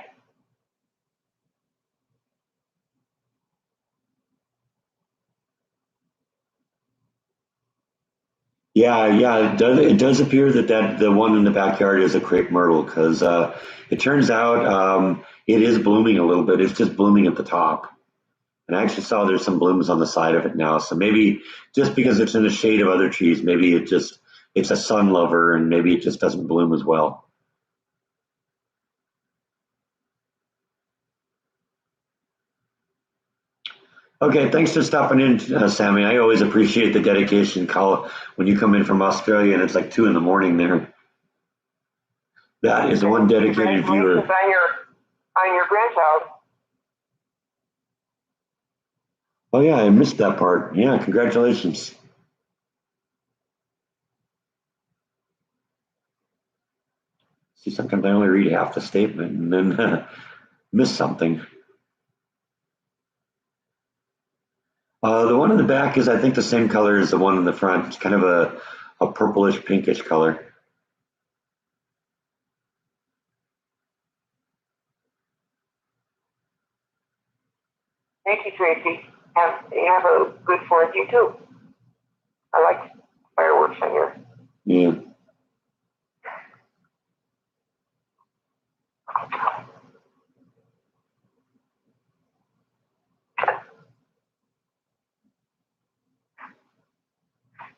Yeah, it does appear that the one in the backyard is a crepe myrtle because it turns out it is blooming a little bit. It's just blooming at the top. And I actually saw there's some blooms on the side of it now. So maybe just because it's in the shade of other trees, maybe it's a sun lover and maybe it just doesn't bloom as well. Okay, thanks for stopping in, Sammy. I always appreciate the dedication call when you come in from Australia and it's like 2 in the morning there. That is one dedicated viewer. Congratulations on your grandchild. Oh yeah, I missed that part. Yeah, congratulations. See, sometimes I only read half the statement and then miss something. The one in the back is, I think, the same color as the one in the front. It's kind of a purplish pinkish color. Thank you, Tracy. Have a good 4th, you too. I like fireworks on here. Yeah.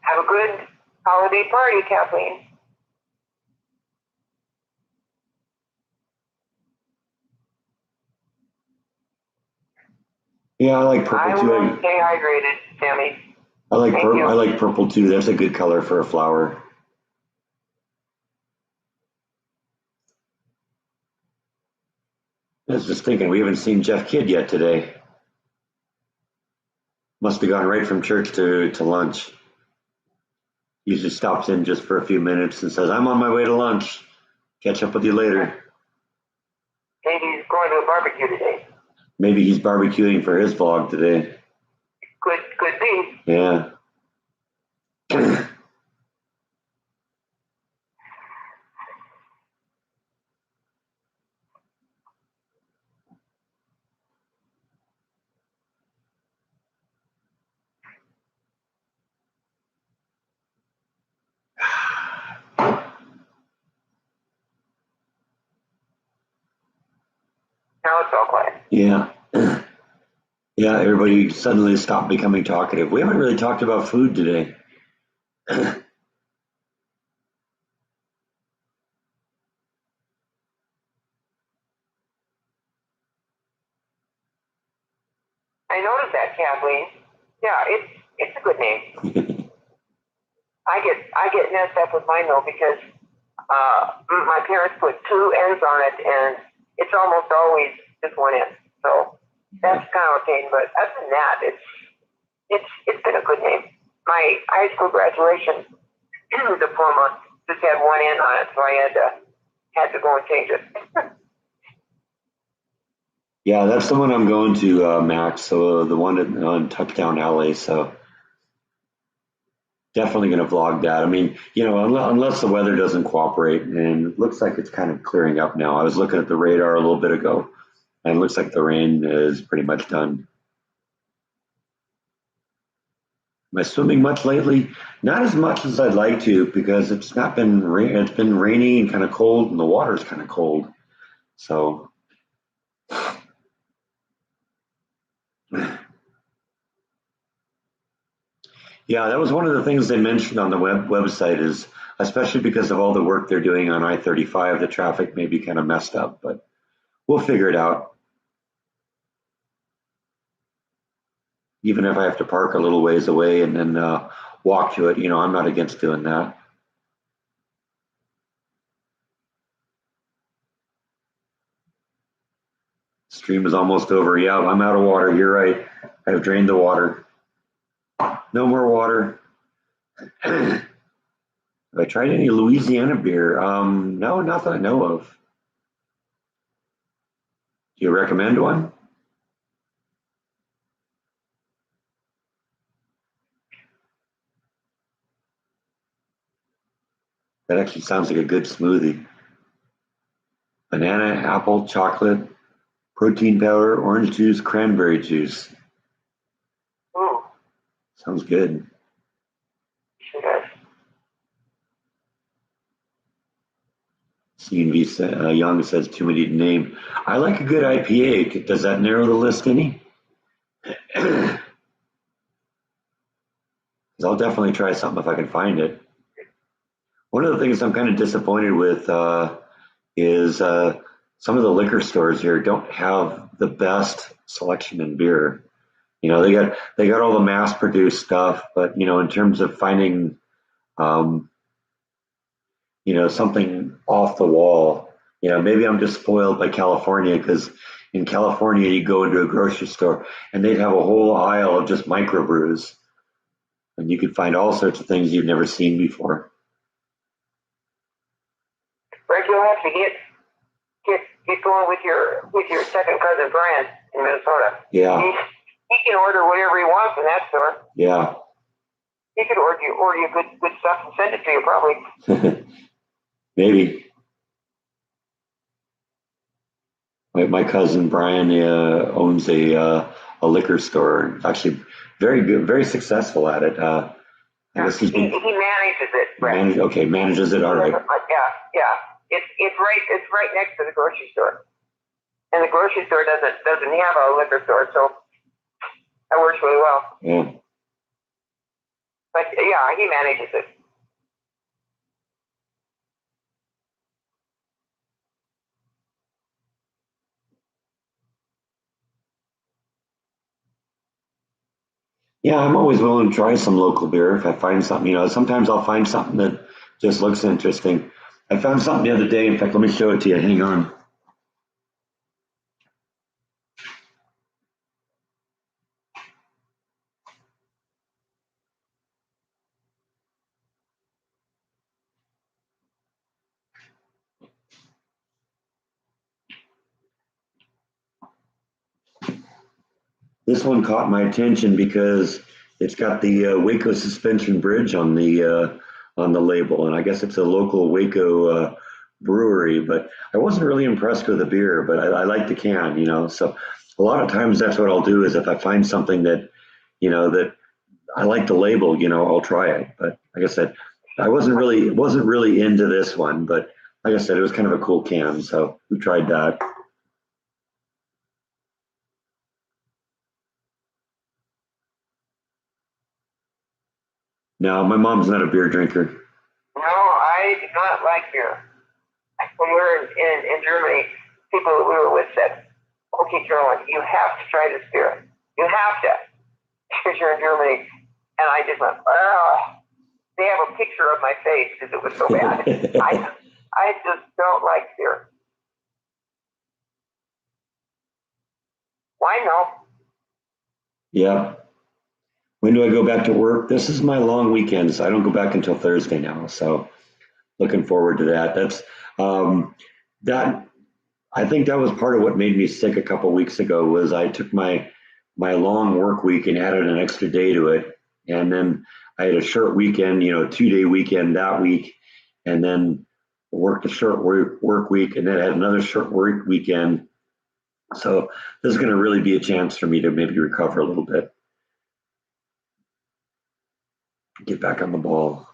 Have a good holiday party, Kathleen. Yeah, I like purple too. I will stay hydrated, Sammy. I like purple too. That's a good color for a flower. I was just thinking, we haven't seen Jeff Kidd yet today. Must have gone right from church to lunch. He usually stops in just for a few minutes and says, I'm on my way to lunch. Catch up with you later. Maybe he's going to a barbecue today. Maybe he's barbecuing for his vlog today. Could be. Yeah. Now it's all quiet. Yeah. Yeah, everybody suddenly stopped becoming talkative. We haven't really talked about food today. I noticed that, Kathleen. Yeah, it's a good name. I get messed up with mine though because my parents put 2 N's on it and it's almost always just 1 N. So that's kind of a pain. But other than that, it's been a good name. My high school graduation diploma just had 1 N on it, so I had to go and change it. Yeah, that's the one I'm going to, Max. So the one on Touchdown Alley. So definitely going to vlog that. I mean, unless the weather doesn't cooperate, and it looks like it's kind of clearing up now. I was looking at the radar a little bit ago, and it looks like the rain is pretty much done. Am I swimming much lately? Not as much as I'd like to because it's not been rain. It's been rainy and kind of cold, and the water's kind of cold. So. Yeah, that was one of the things they mentioned on the website is, especially because of all the work they're doing on I-35, the traffic may be kind of messed up, but we'll figure it out. Even if I have to park a little ways away and then walk to it, I'm not against doing that. Stream is almost over. Yeah, I'm out of water. You're right. I've drained the water. No more water. Have I tried any Louisiana beer? No, not that I know of. Do you recommend one? That actually sounds like a good smoothie. Banana, apple, chocolate, protein powder, orange juice, cranberry juice. Ooh, Sounds good. sure does. CNV Young says too many to name. I like a good IPA. Does that narrow the list any? I'll definitely try something if I can find it. One of the things I'm kind of disappointed with is some of the liquor stores here don't have the best selection in beer. You know, they got all the mass produced stuff, but you know, in terms of finding um, you know, something off the wall, you know, maybe I'm just spoiled by California because in California you go into a grocery store and they'd have a whole aisle of just microbrews, and you could find all sorts of things you've never seen before. Rick, you'll have to get going with your second cousin Brian in Minnesota. Yeah. He can order whatever he wants in that store. Yeah. He could order you good stuff and send it to you probably. Maybe. My cousin Brian owns a liquor store. Actually, very good, very successful at it. I guess he manages it. Right? Manages it. All right. Yeah. It's right next to the grocery store, and the grocery store doesn't have a liquor store, so that works really well. Yeah. But yeah, he manages it. Yeah, I'm always willing to try some local beer if I find something. You know, sometimes I'll find something that just looks interesting. I found something the other day. In fact, let me show it to you. Hang on. This one caught my attention because it's got the Waco Suspension Bridge on the label, and I guess it's a local Waco brewery. But I wasn't really impressed with the beer, but I like the can, you know. So a lot of times that's what I'll do is if I find something that, you know, that I like the label, you know, I'll try it. But like I said, I wasn't really into this one, but like I said, it was kind of a cool can, so we tried that. No, my mom's not a beer drinker. No, I do not like beer. When we were in Germany, people that we were with said, "Okay, Carolyn, you have to try this beer. You have to, because you're in Germany." And I just went, "Oh." They have a picture of my face because it was so bad. I just don't like beer. Why no? Yeah. When do I go back to work? This is my long weekend, so I don't go back until Thursday now. So looking forward to that. That's that. I think that was part of what made me sick a couple weeks ago was I took my long work week and added an extra day to it, and then I had a short weekend, you know, 2-day weekend that week, and then worked a short work week, and then I had another short work weekend. So this is going to really be a chance for me to maybe recover a little bit. Get back on the ball.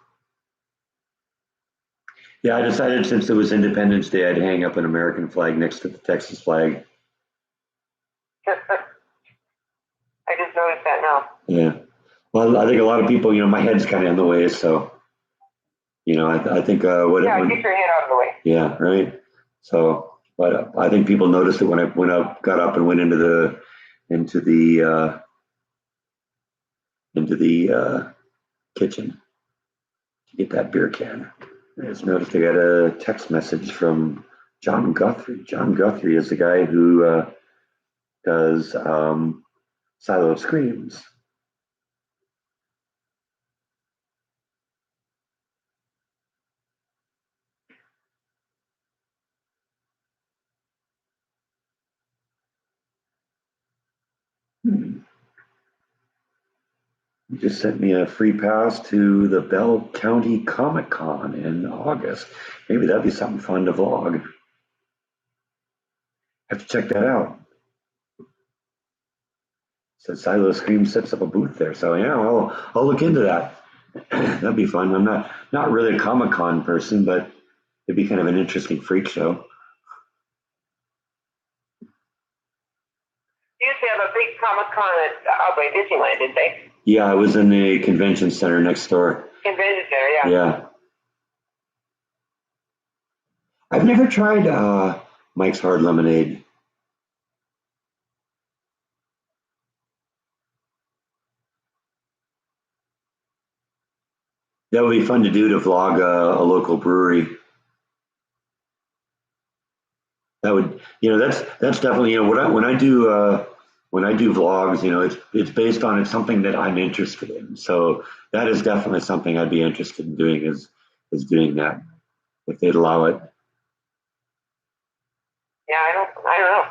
Yeah, I decided since it was Independence Day, I'd hang up an American flag next to the Texas flag. I just noticed that now. Yeah. Well, I think a lot of people, you know, my head's kind of in the way, so, you know, I think get your head out of the way. Yeah, right. So, but I think people noticed it when I got up and went into the kitchen to get that beer can. I just noticed I got a text message from John Guthrie. John Guthrie is the guy who does Silo of Screams. He just sent me a free pass to the Bell County Comic Con in August. Maybe that'd be something fun to vlog. Have to check that out. Said Silo Scream sets up a booth there, so yeah, I'll look into that. That'd be fun. I'm not really a Comic Con person, but it'd be kind of an interesting freak show. They used to have a big Comic-Con out by Disneyland, didn't they? Yeah, I was in the convention center next door. Convention center, yeah. Yeah. I've never tried Mike's Hard Lemonade. That would be fun to do, to vlog a local brewery. That would, that's definitely, when I do vlogs, it's based on, it's something that I'm interested in. So that is definitely something I'd be interested in doing, is doing that if they'd allow it. Yeah, I don't know.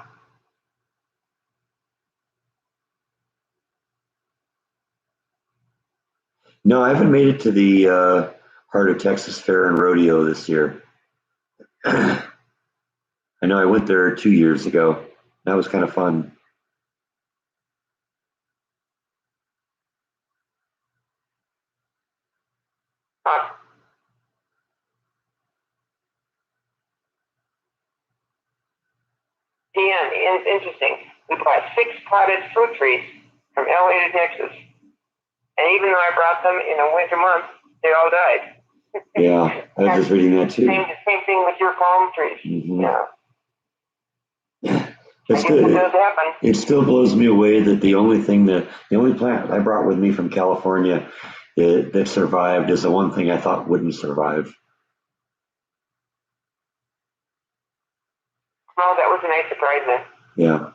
No, I haven't made it to the Heart of Texas Fair and Rodeo this year. I know I went there 2 years ago. That was kind of fun. Huh. Dan, it's interesting. We bought 6 potted fruit trees from LA to Texas. And even though I brought them in a winter month, they all died. Yeah, I was just reading that too. Same thing with your palm trees. Mm-hmm. Yeah. It does happen. It still blows me away that the only plant I brought with me from California that survived is the one thing I thought wouldn't survive. Oh, that was a nice surprise then. Yeah.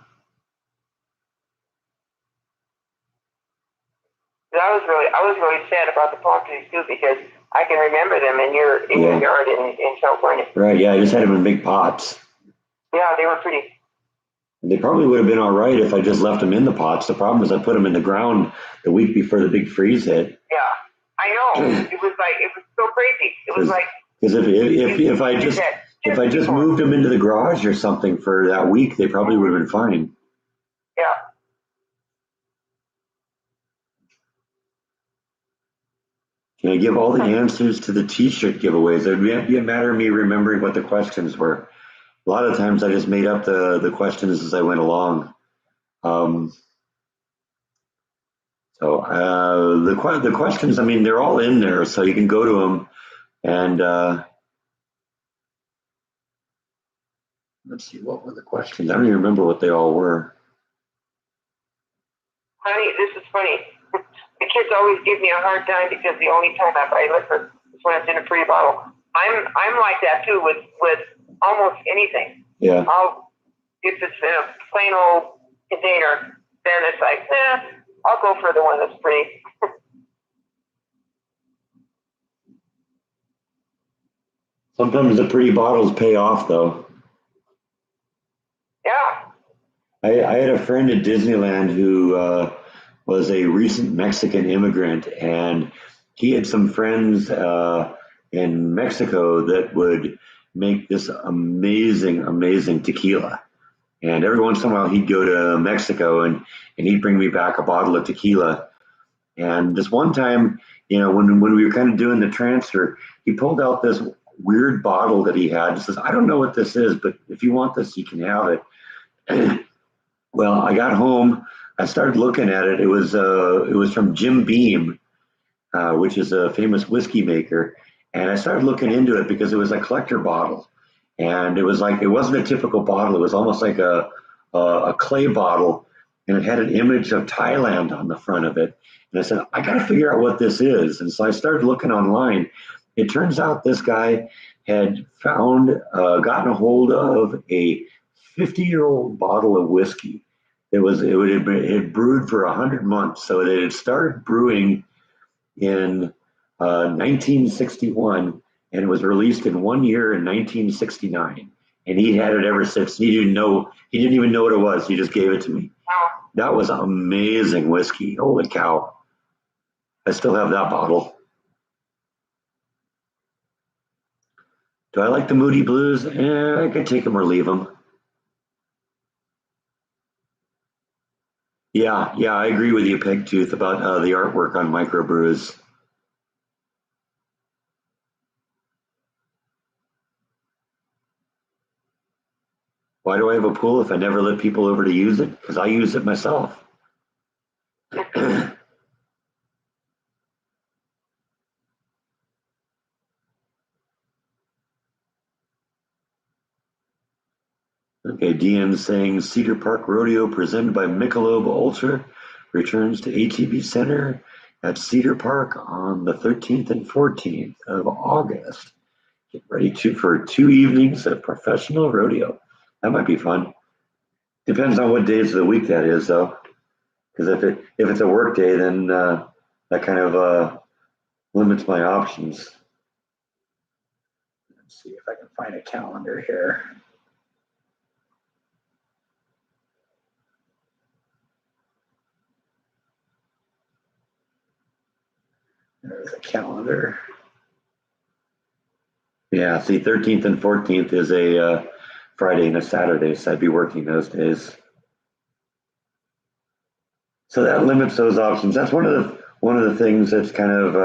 I was really sad about the palm trees too, because I can remember them in your yard in California. Right. Yeah, I just had them in big pots. Yeah, they were pretty. They probably would have been all right if I just left them in the pots. The problem is I put them in the ground the week before the big freeze hit. Yeah, I know. It was so crazy. It was like, because if I just moved them into the garage or something for that week, they probably would have been fine. Yeah. Can I give all the answers to the T-shirt giveaways? It would be a matter of me remembering what the questions were. A lot of times I just made up the questions as I went along. The questions, I mean, they're all in there, so you can go to them and let's see, what were the questions? I don't even remember what they all were. Honey, this is funny. The kids always give me a hard time because the only time I buy liquor is when it's in a free bottle. I'm like that too with almost anything. Yeah. If it's in a plain old container, then it's like, I'll go for the one that's free. Sometimes the pretty bottles pay off, though. Yeah. I had a friend at Disneyland who was a recent Mexican immigrant, and he had some friends in Mexico that would make this amazing tequila. And every once in a while, he'd go to Mexico and he'd bring me back a bottle of tequila. And this one time, when we were kind of doing the transfer, he pulled out this weird bottle that he had. He says, "I don't know what this is, but if you want this, you can have it." Well, I got home. I started looking at it. It was from Jim Beam, which is a famous whiskey maker. And I started looking into it because it was a collector bottle. And it wasn't a typical bottle. It was almost like a clay bottle, and it had an image of Thailand on the front of it. And I said, I got to figure out what this is. And so I started looking online. It turns out this guy had gotten a hold of a 50-year-old bottle of whiskey. It had brewed for 100 months. So it had started brewing in 1961, and it was released in 1 year in 1969. And he had it ever since. He didn't even know what it was. He just gave it to me. That was amazing whiskey. Holy cow. I still have that bottle. Do I like the Moody Blues? I could take them or leave them. Yeah, I agree with you, Pegtooth, about the artwork on microbrews. Why do I have a pool if I never let people over to use it? Because I use it myself. Okay, DN saying Cedar Park Rodeo presented by Michelob Ultra returns to ATV Center at Cedar Park on the 13th and 14th of August. Get ready for 2 evenings of professional rodeo. That might be fun. Depends on what days of the week that is, though. Because if it's a work day, then that kind of limits my options. Let's see if I can find a calendar here. There's a calendar. Yeah, see, 13th and 14th is a Friday and a Saturday, so I'd be working those days. So that limits those options. That's one of the things that's kind of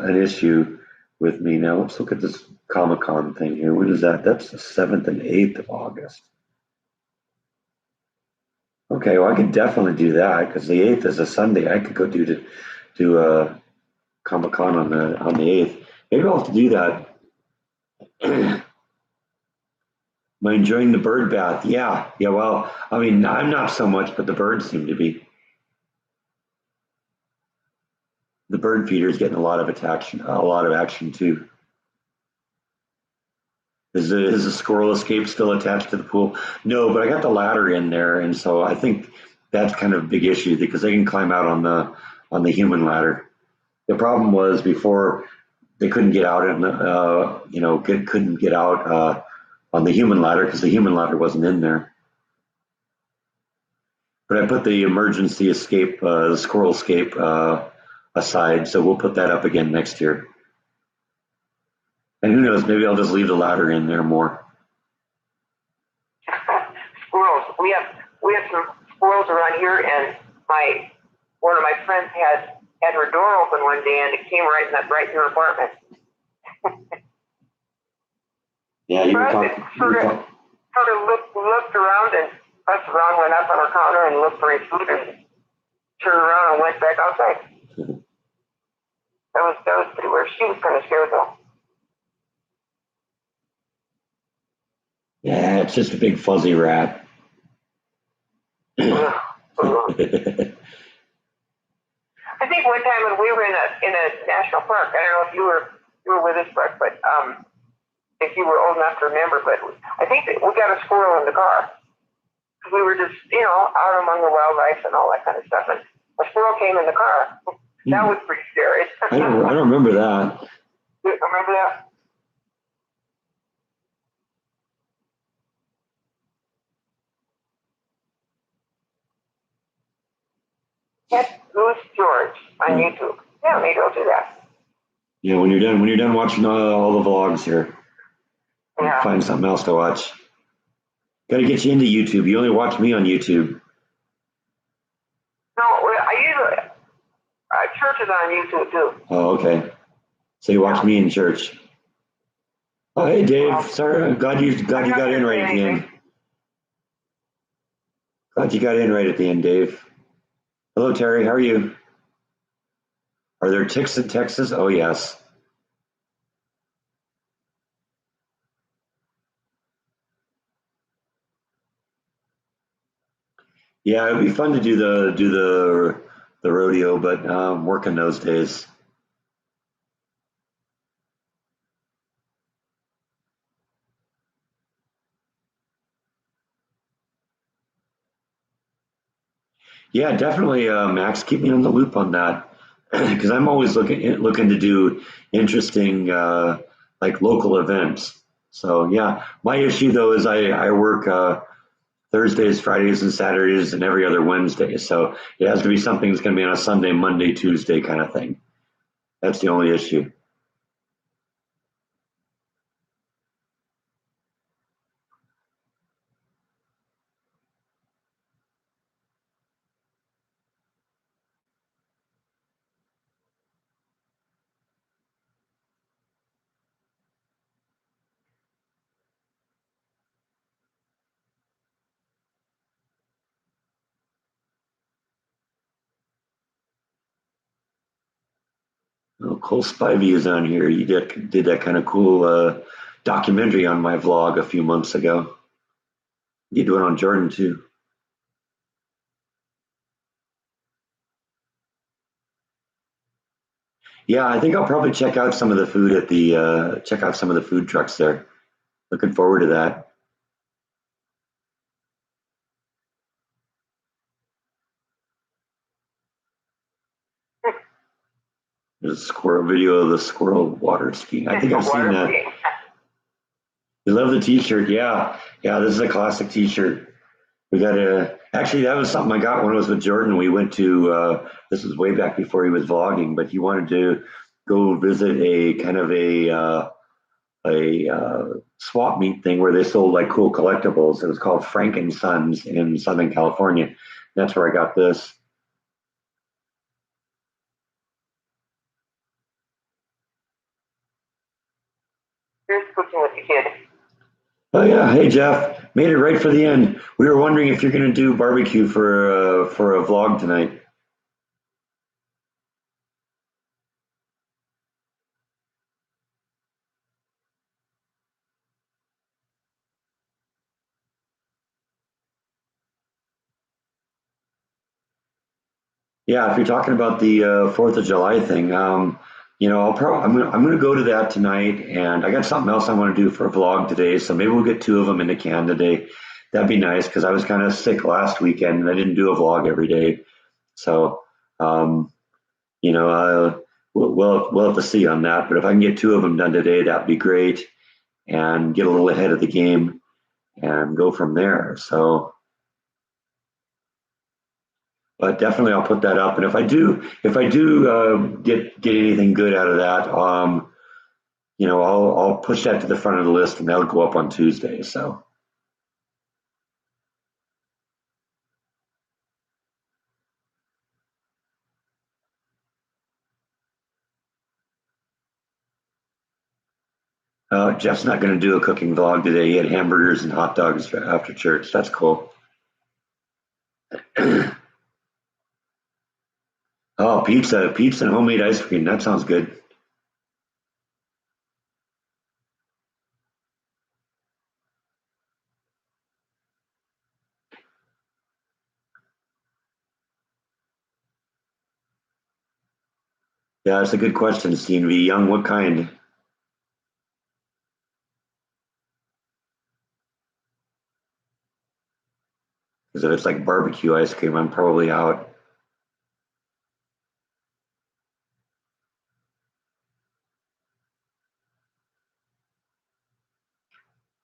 an issue with me now. Let's look at this Comic-Con thing here. What is that? That's the 7th and 8th of August. Okay, well, I could definitely do that because the 8th is a Sunday. I could go do Comic-Con on the 8th. Maybe I'll have to do that. Am I enjoying the bird bath? Yeah. Well, I mean, I'm not so much, but the birds seem to be. The bird feeder is getting a lot of action too. Is the squirrel escape still attached to the pool? No, but I got the ladder in there, and so I think that's kind of a big issue because they can climb out on the human ladder. The problem was before they couldn't get out and couldn't get out on the human ladder because the human ladder wasn't in there. But I put the emergency escape, the squirrel escape aside, so we'll put that up again next year. And who knows, maybe I'll just leave the ladder in there more. Squirrels. We have some squirrels around here, and one of my friends had her door open one day, and it came right in her apartment. Yeah, you were talking. Sort of looked around and fussed around, went up on her counter and looked for his food, and turned around and went back outside. That was pretty weird. She was kind of scared though. Yeah, it's just a big fuzzy rat. I think one time when we were in a national park, I don't know if you were with us, Buck, but if you were old enough to remember, but I think that we got a squirrel in the car. We were just, out among the wildlife and all that kind of stuff, and a squirrel came in the car. That was pretty scary. I don't remember that. You remember that? That's Goose George on YouTube. Yeah, maybe I'll do that. Yeah, when you're done watching all the vlogs here, find something else to watch. Got to get you into YouTube. You only watch me on YouTube. No, I usually church is on YouTube too. Oh, okay. So you watch me in church. Oh, hey, Dave. Sorry, glad you got in right at the end. Glad you got in right at the end, Dave. Hello, Terry. How are you? Are there ticks in Texas? Oh, yes. Yeah, it'd be fun to do the rodeo, but I'm working those days. Yeah, definitely, Max. Keep me on the loop on that because I'm always looking to do interesting like local events. So yeah, my issue though is I work Thursdays, Fridays, and Saturdays, and every other Wednesday. So it has to be something that's going to be on a Sunday, Monday, Tuesday kind of thing. That's the only issue. Oh, Cole Spivey is on here. You did that kind of cool documentary on my vlog a few months ago. You do it on Jordan too. Yeah, I think I'll probably check out some of the food at the check out some of the food trucks there. Looking forward to that. There's a squirrel video of the squirrel water skiing. I think I've seen that. You love the T-shirt, yeah, yeah. This is a classic T-shirt. We got a actually that was something I got when I was with Jordan. We went to this was way back before he was vlogging, but he wanted to go visit a kind of a swap meet thing where they sold like cool collectibles. It was called Frankensons in Southern California. That's where I got this. Here's cooking with the kid. Oh yeah, hey Jeff, made it right for the end. We were wondering if you're going to do barbecue for a vlog tonight. Yeah, if you're talking about the Fourth of July thing, I'm gonna go to that tonight, and I got something else I want to do for a vlog today, so maybe we'll get two of them into can today. That'd be nice because I was kind of sick last weekend and I didn't do a vlog every day, so um, you know, we'll have to see on that. But if I can get two of them done today, that'd be great, and get a little ahead of the game and go from there. So. But definitely I'll put that up. And if I do get anything good out of that, I'll push that to the front of the list, and that'll go up on Tuesday. So Jeff's not going to do a cooking vlog today. He had hamburgers and hot dogs after church. That's cool. Oh, pizza and homemade ice cream. That sounds good. Yeah, that's a good question, CNV Young. What kind? Because if it's like barbecue ice cream, I'm probably out.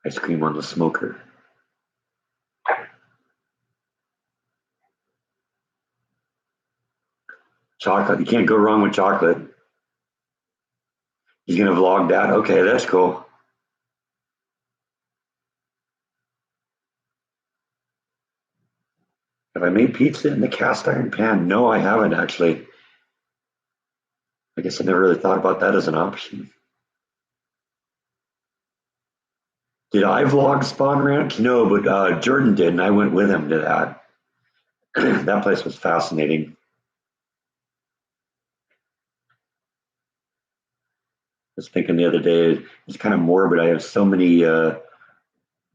Ice cream on the smoker. Chocolate. You can't go wrong with chocolate. He's going to vlog that. Okay, that's cool. Have I made pizza in the cast iron pan? No, I haven't actually. I guess I never really thought about that as an option. Did I vlog Spawn Ranch? No, but Jordan did, and I went with him to that. That place was fascinating. I was thinking the other day, it's kind of morbid. I have so many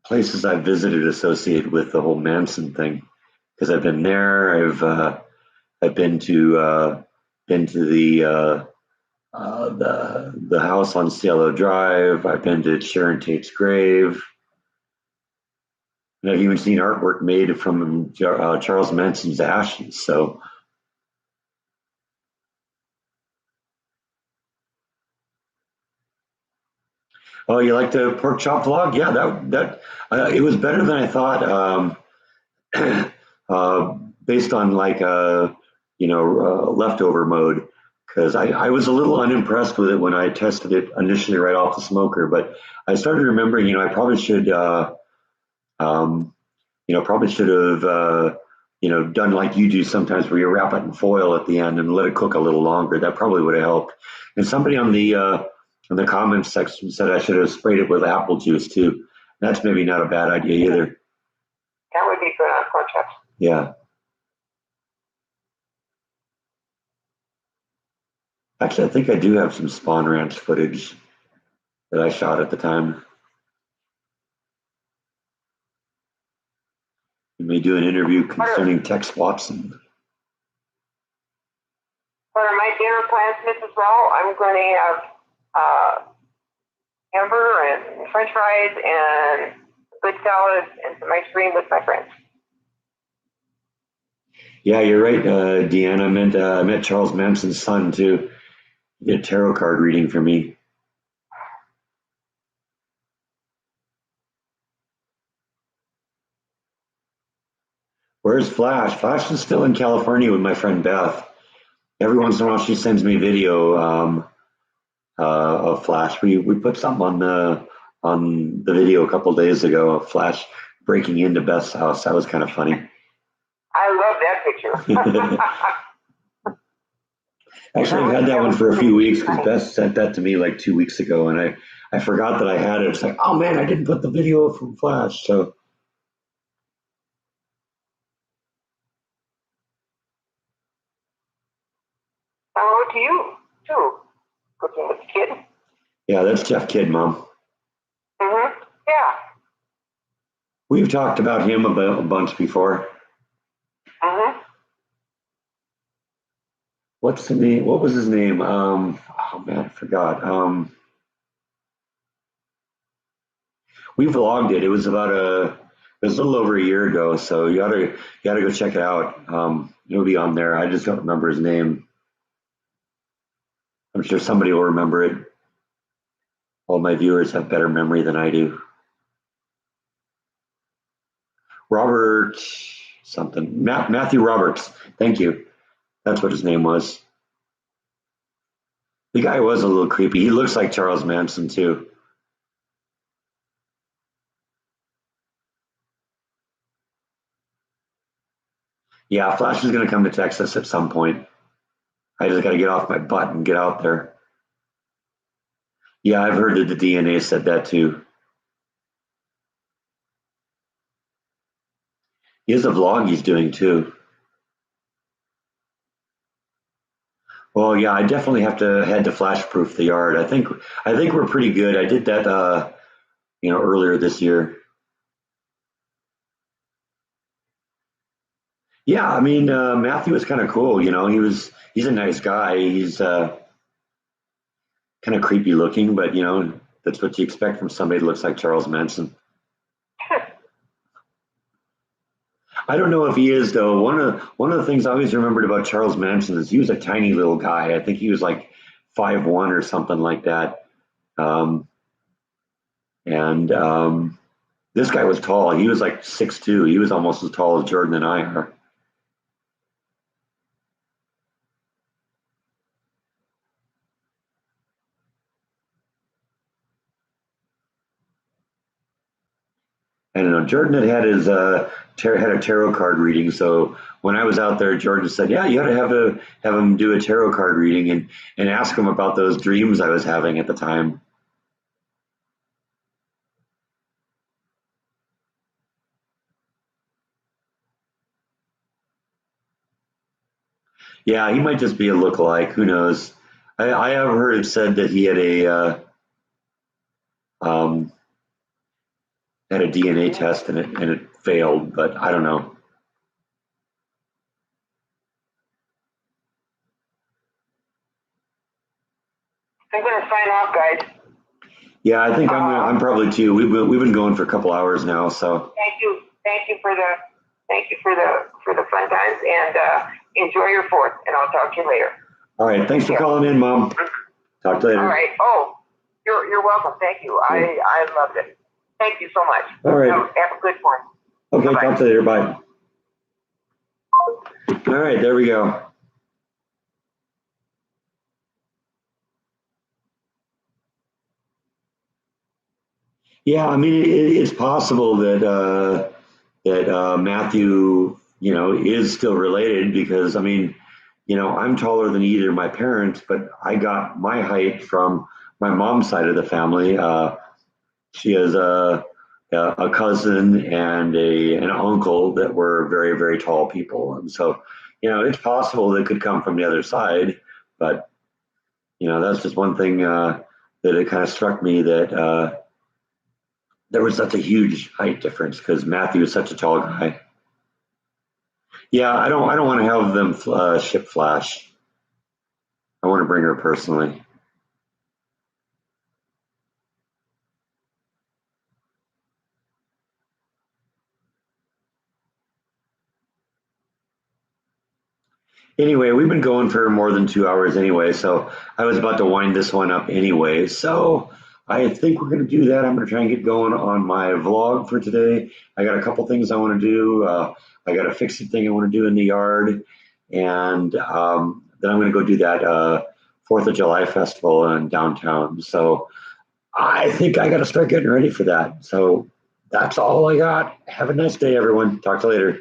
places I've visited associated with the whole Manson thing because I've been there. I've been to the house on Cielo Drive. I've been to Sharon Tate's grave. And I've even seen artwork made from Charles Manson's ashes. So, oh, you like the pork chop vlog? Yeah, that it was better than I thought. Based on like leftover mode, because I was a little unimpressed with it when I tested it initially right off the smoker. But I started remembering, I probably should um, probably should have, done like you do sometimes where you wrap it in foil at the end and let it cook a little longer. That probably would have helped. And somebody in the comments section said I should have sprayed it with apple juice too. That's maybe not a bad idea either. That would be good on pork chops. Yeah. Actually, I think I do have some Spawn Ranch footage that I shot at the time. We may do an interview concerning Tex Watson. For my dinner plans, Mrs. Rawl, I'm going to have hamburger and French fries and good salad and some ice cream with my friends. Yeah, you're right, Deanne. I met Charles Manson's son too. He did a tarot card reading for me. Where's Flash? Flash is still in California with my friend Beth. Every once in a while, she sends me video of Flash. We put something on the video a couple days ago of Flash breaking into Beth's house. That was kind of funny. I love that picture. Actually, I've had that one for a few weeks because Beth sent that to me like 2 weeks ago, and I forgot that I had it. It's like, oh man, I didn't put the video from Flash. So hello to you too, cooking with the kid. yeah, that's Jeff Kidd, Mom. Yeah. We've talked about him a bunch before. What's the name? What was his name? Oh man, I forgot. We vlogged it. It was a little over a year ago. So you gotta go check it out. It'll be on there. I just don't remember his name. I'm sure somebody will remember it. All my viewers have better memory than I do. Robert something. Matthew Roberts. Thank you. That's what his name was. The guy was a little creepy. He looks like Charles Manson too. Yeah, Flash is going to come to Texas at some point. I just got to get off my butt and get out there. Yeah, I've heard that the DNA said that too. He has a vlog he's doing too. Well, yeah, I definitely have to head to flash proof the yard. I think we're pretty good. I did that earlier this year. Yeah, I mean Matthew was kind of cool, he's a nice guy. He's kind of creepy looking, but that's what you expect from somebody that looks like Charles Manson. I don't know if he is though. One of the things I always remembered about Charles Manson is he was a tiny little guy. I think he was like 5'1" or something like that. And this guy was tall. He was like 6'2". He was almost as tall as Jordan and I are. I don't know. Jordan had a tarot card reading. So when I was out there, Jordan said, "Yeah, you got to have him do a tarot card reading and ask him about those dreams I was having at the time." Yeah, he might just be a lookalike. Who knows? I have heard it said that he um, had a DNA test and it failed, but I don't know. I'm going to sign off, guys. Yeah, I think I'm probably too. We've been going for a couple hours now, so. Thank you for the fun times, and enjoy your 4th. And I'll talk to you later. All right, thanks for calling in, Mom. Talk to you later. All right. Oh, you're welcome. Thank you. Yeah. I loved it. Thank you so much. All right. Have a good one. Okay, Bye-bye. talk to you later. Bye. All right, there we go. Yeah, I mean, it's possible that Matthew, is still related because I mean, I'm taller than either of my parents, but I got my height from my mom's side of the family. She has a cousin and an uncle that were very, very tall people, and so it's possible they could come from the other side, but That's just one thing that it kind of struck me that there was such a huge height difference because Matthew is such a tall guy. Yeah, I don't want to have them ship Flash. I want to bring her personally. Anyway, we've been going for more than 2 hours anyway, so I was about to wind this one up anyway. So I think we're going to do that. I'm going to try and get going on my vlog for today. I got a couple things I want to do. I got a fixing thing I want to do in the yard, and then I'm going to go do that 4th of July festival in downtown. So I think I got to start getting ready for that. So that's all I got. Have a nice day, everyone. Talk to you later.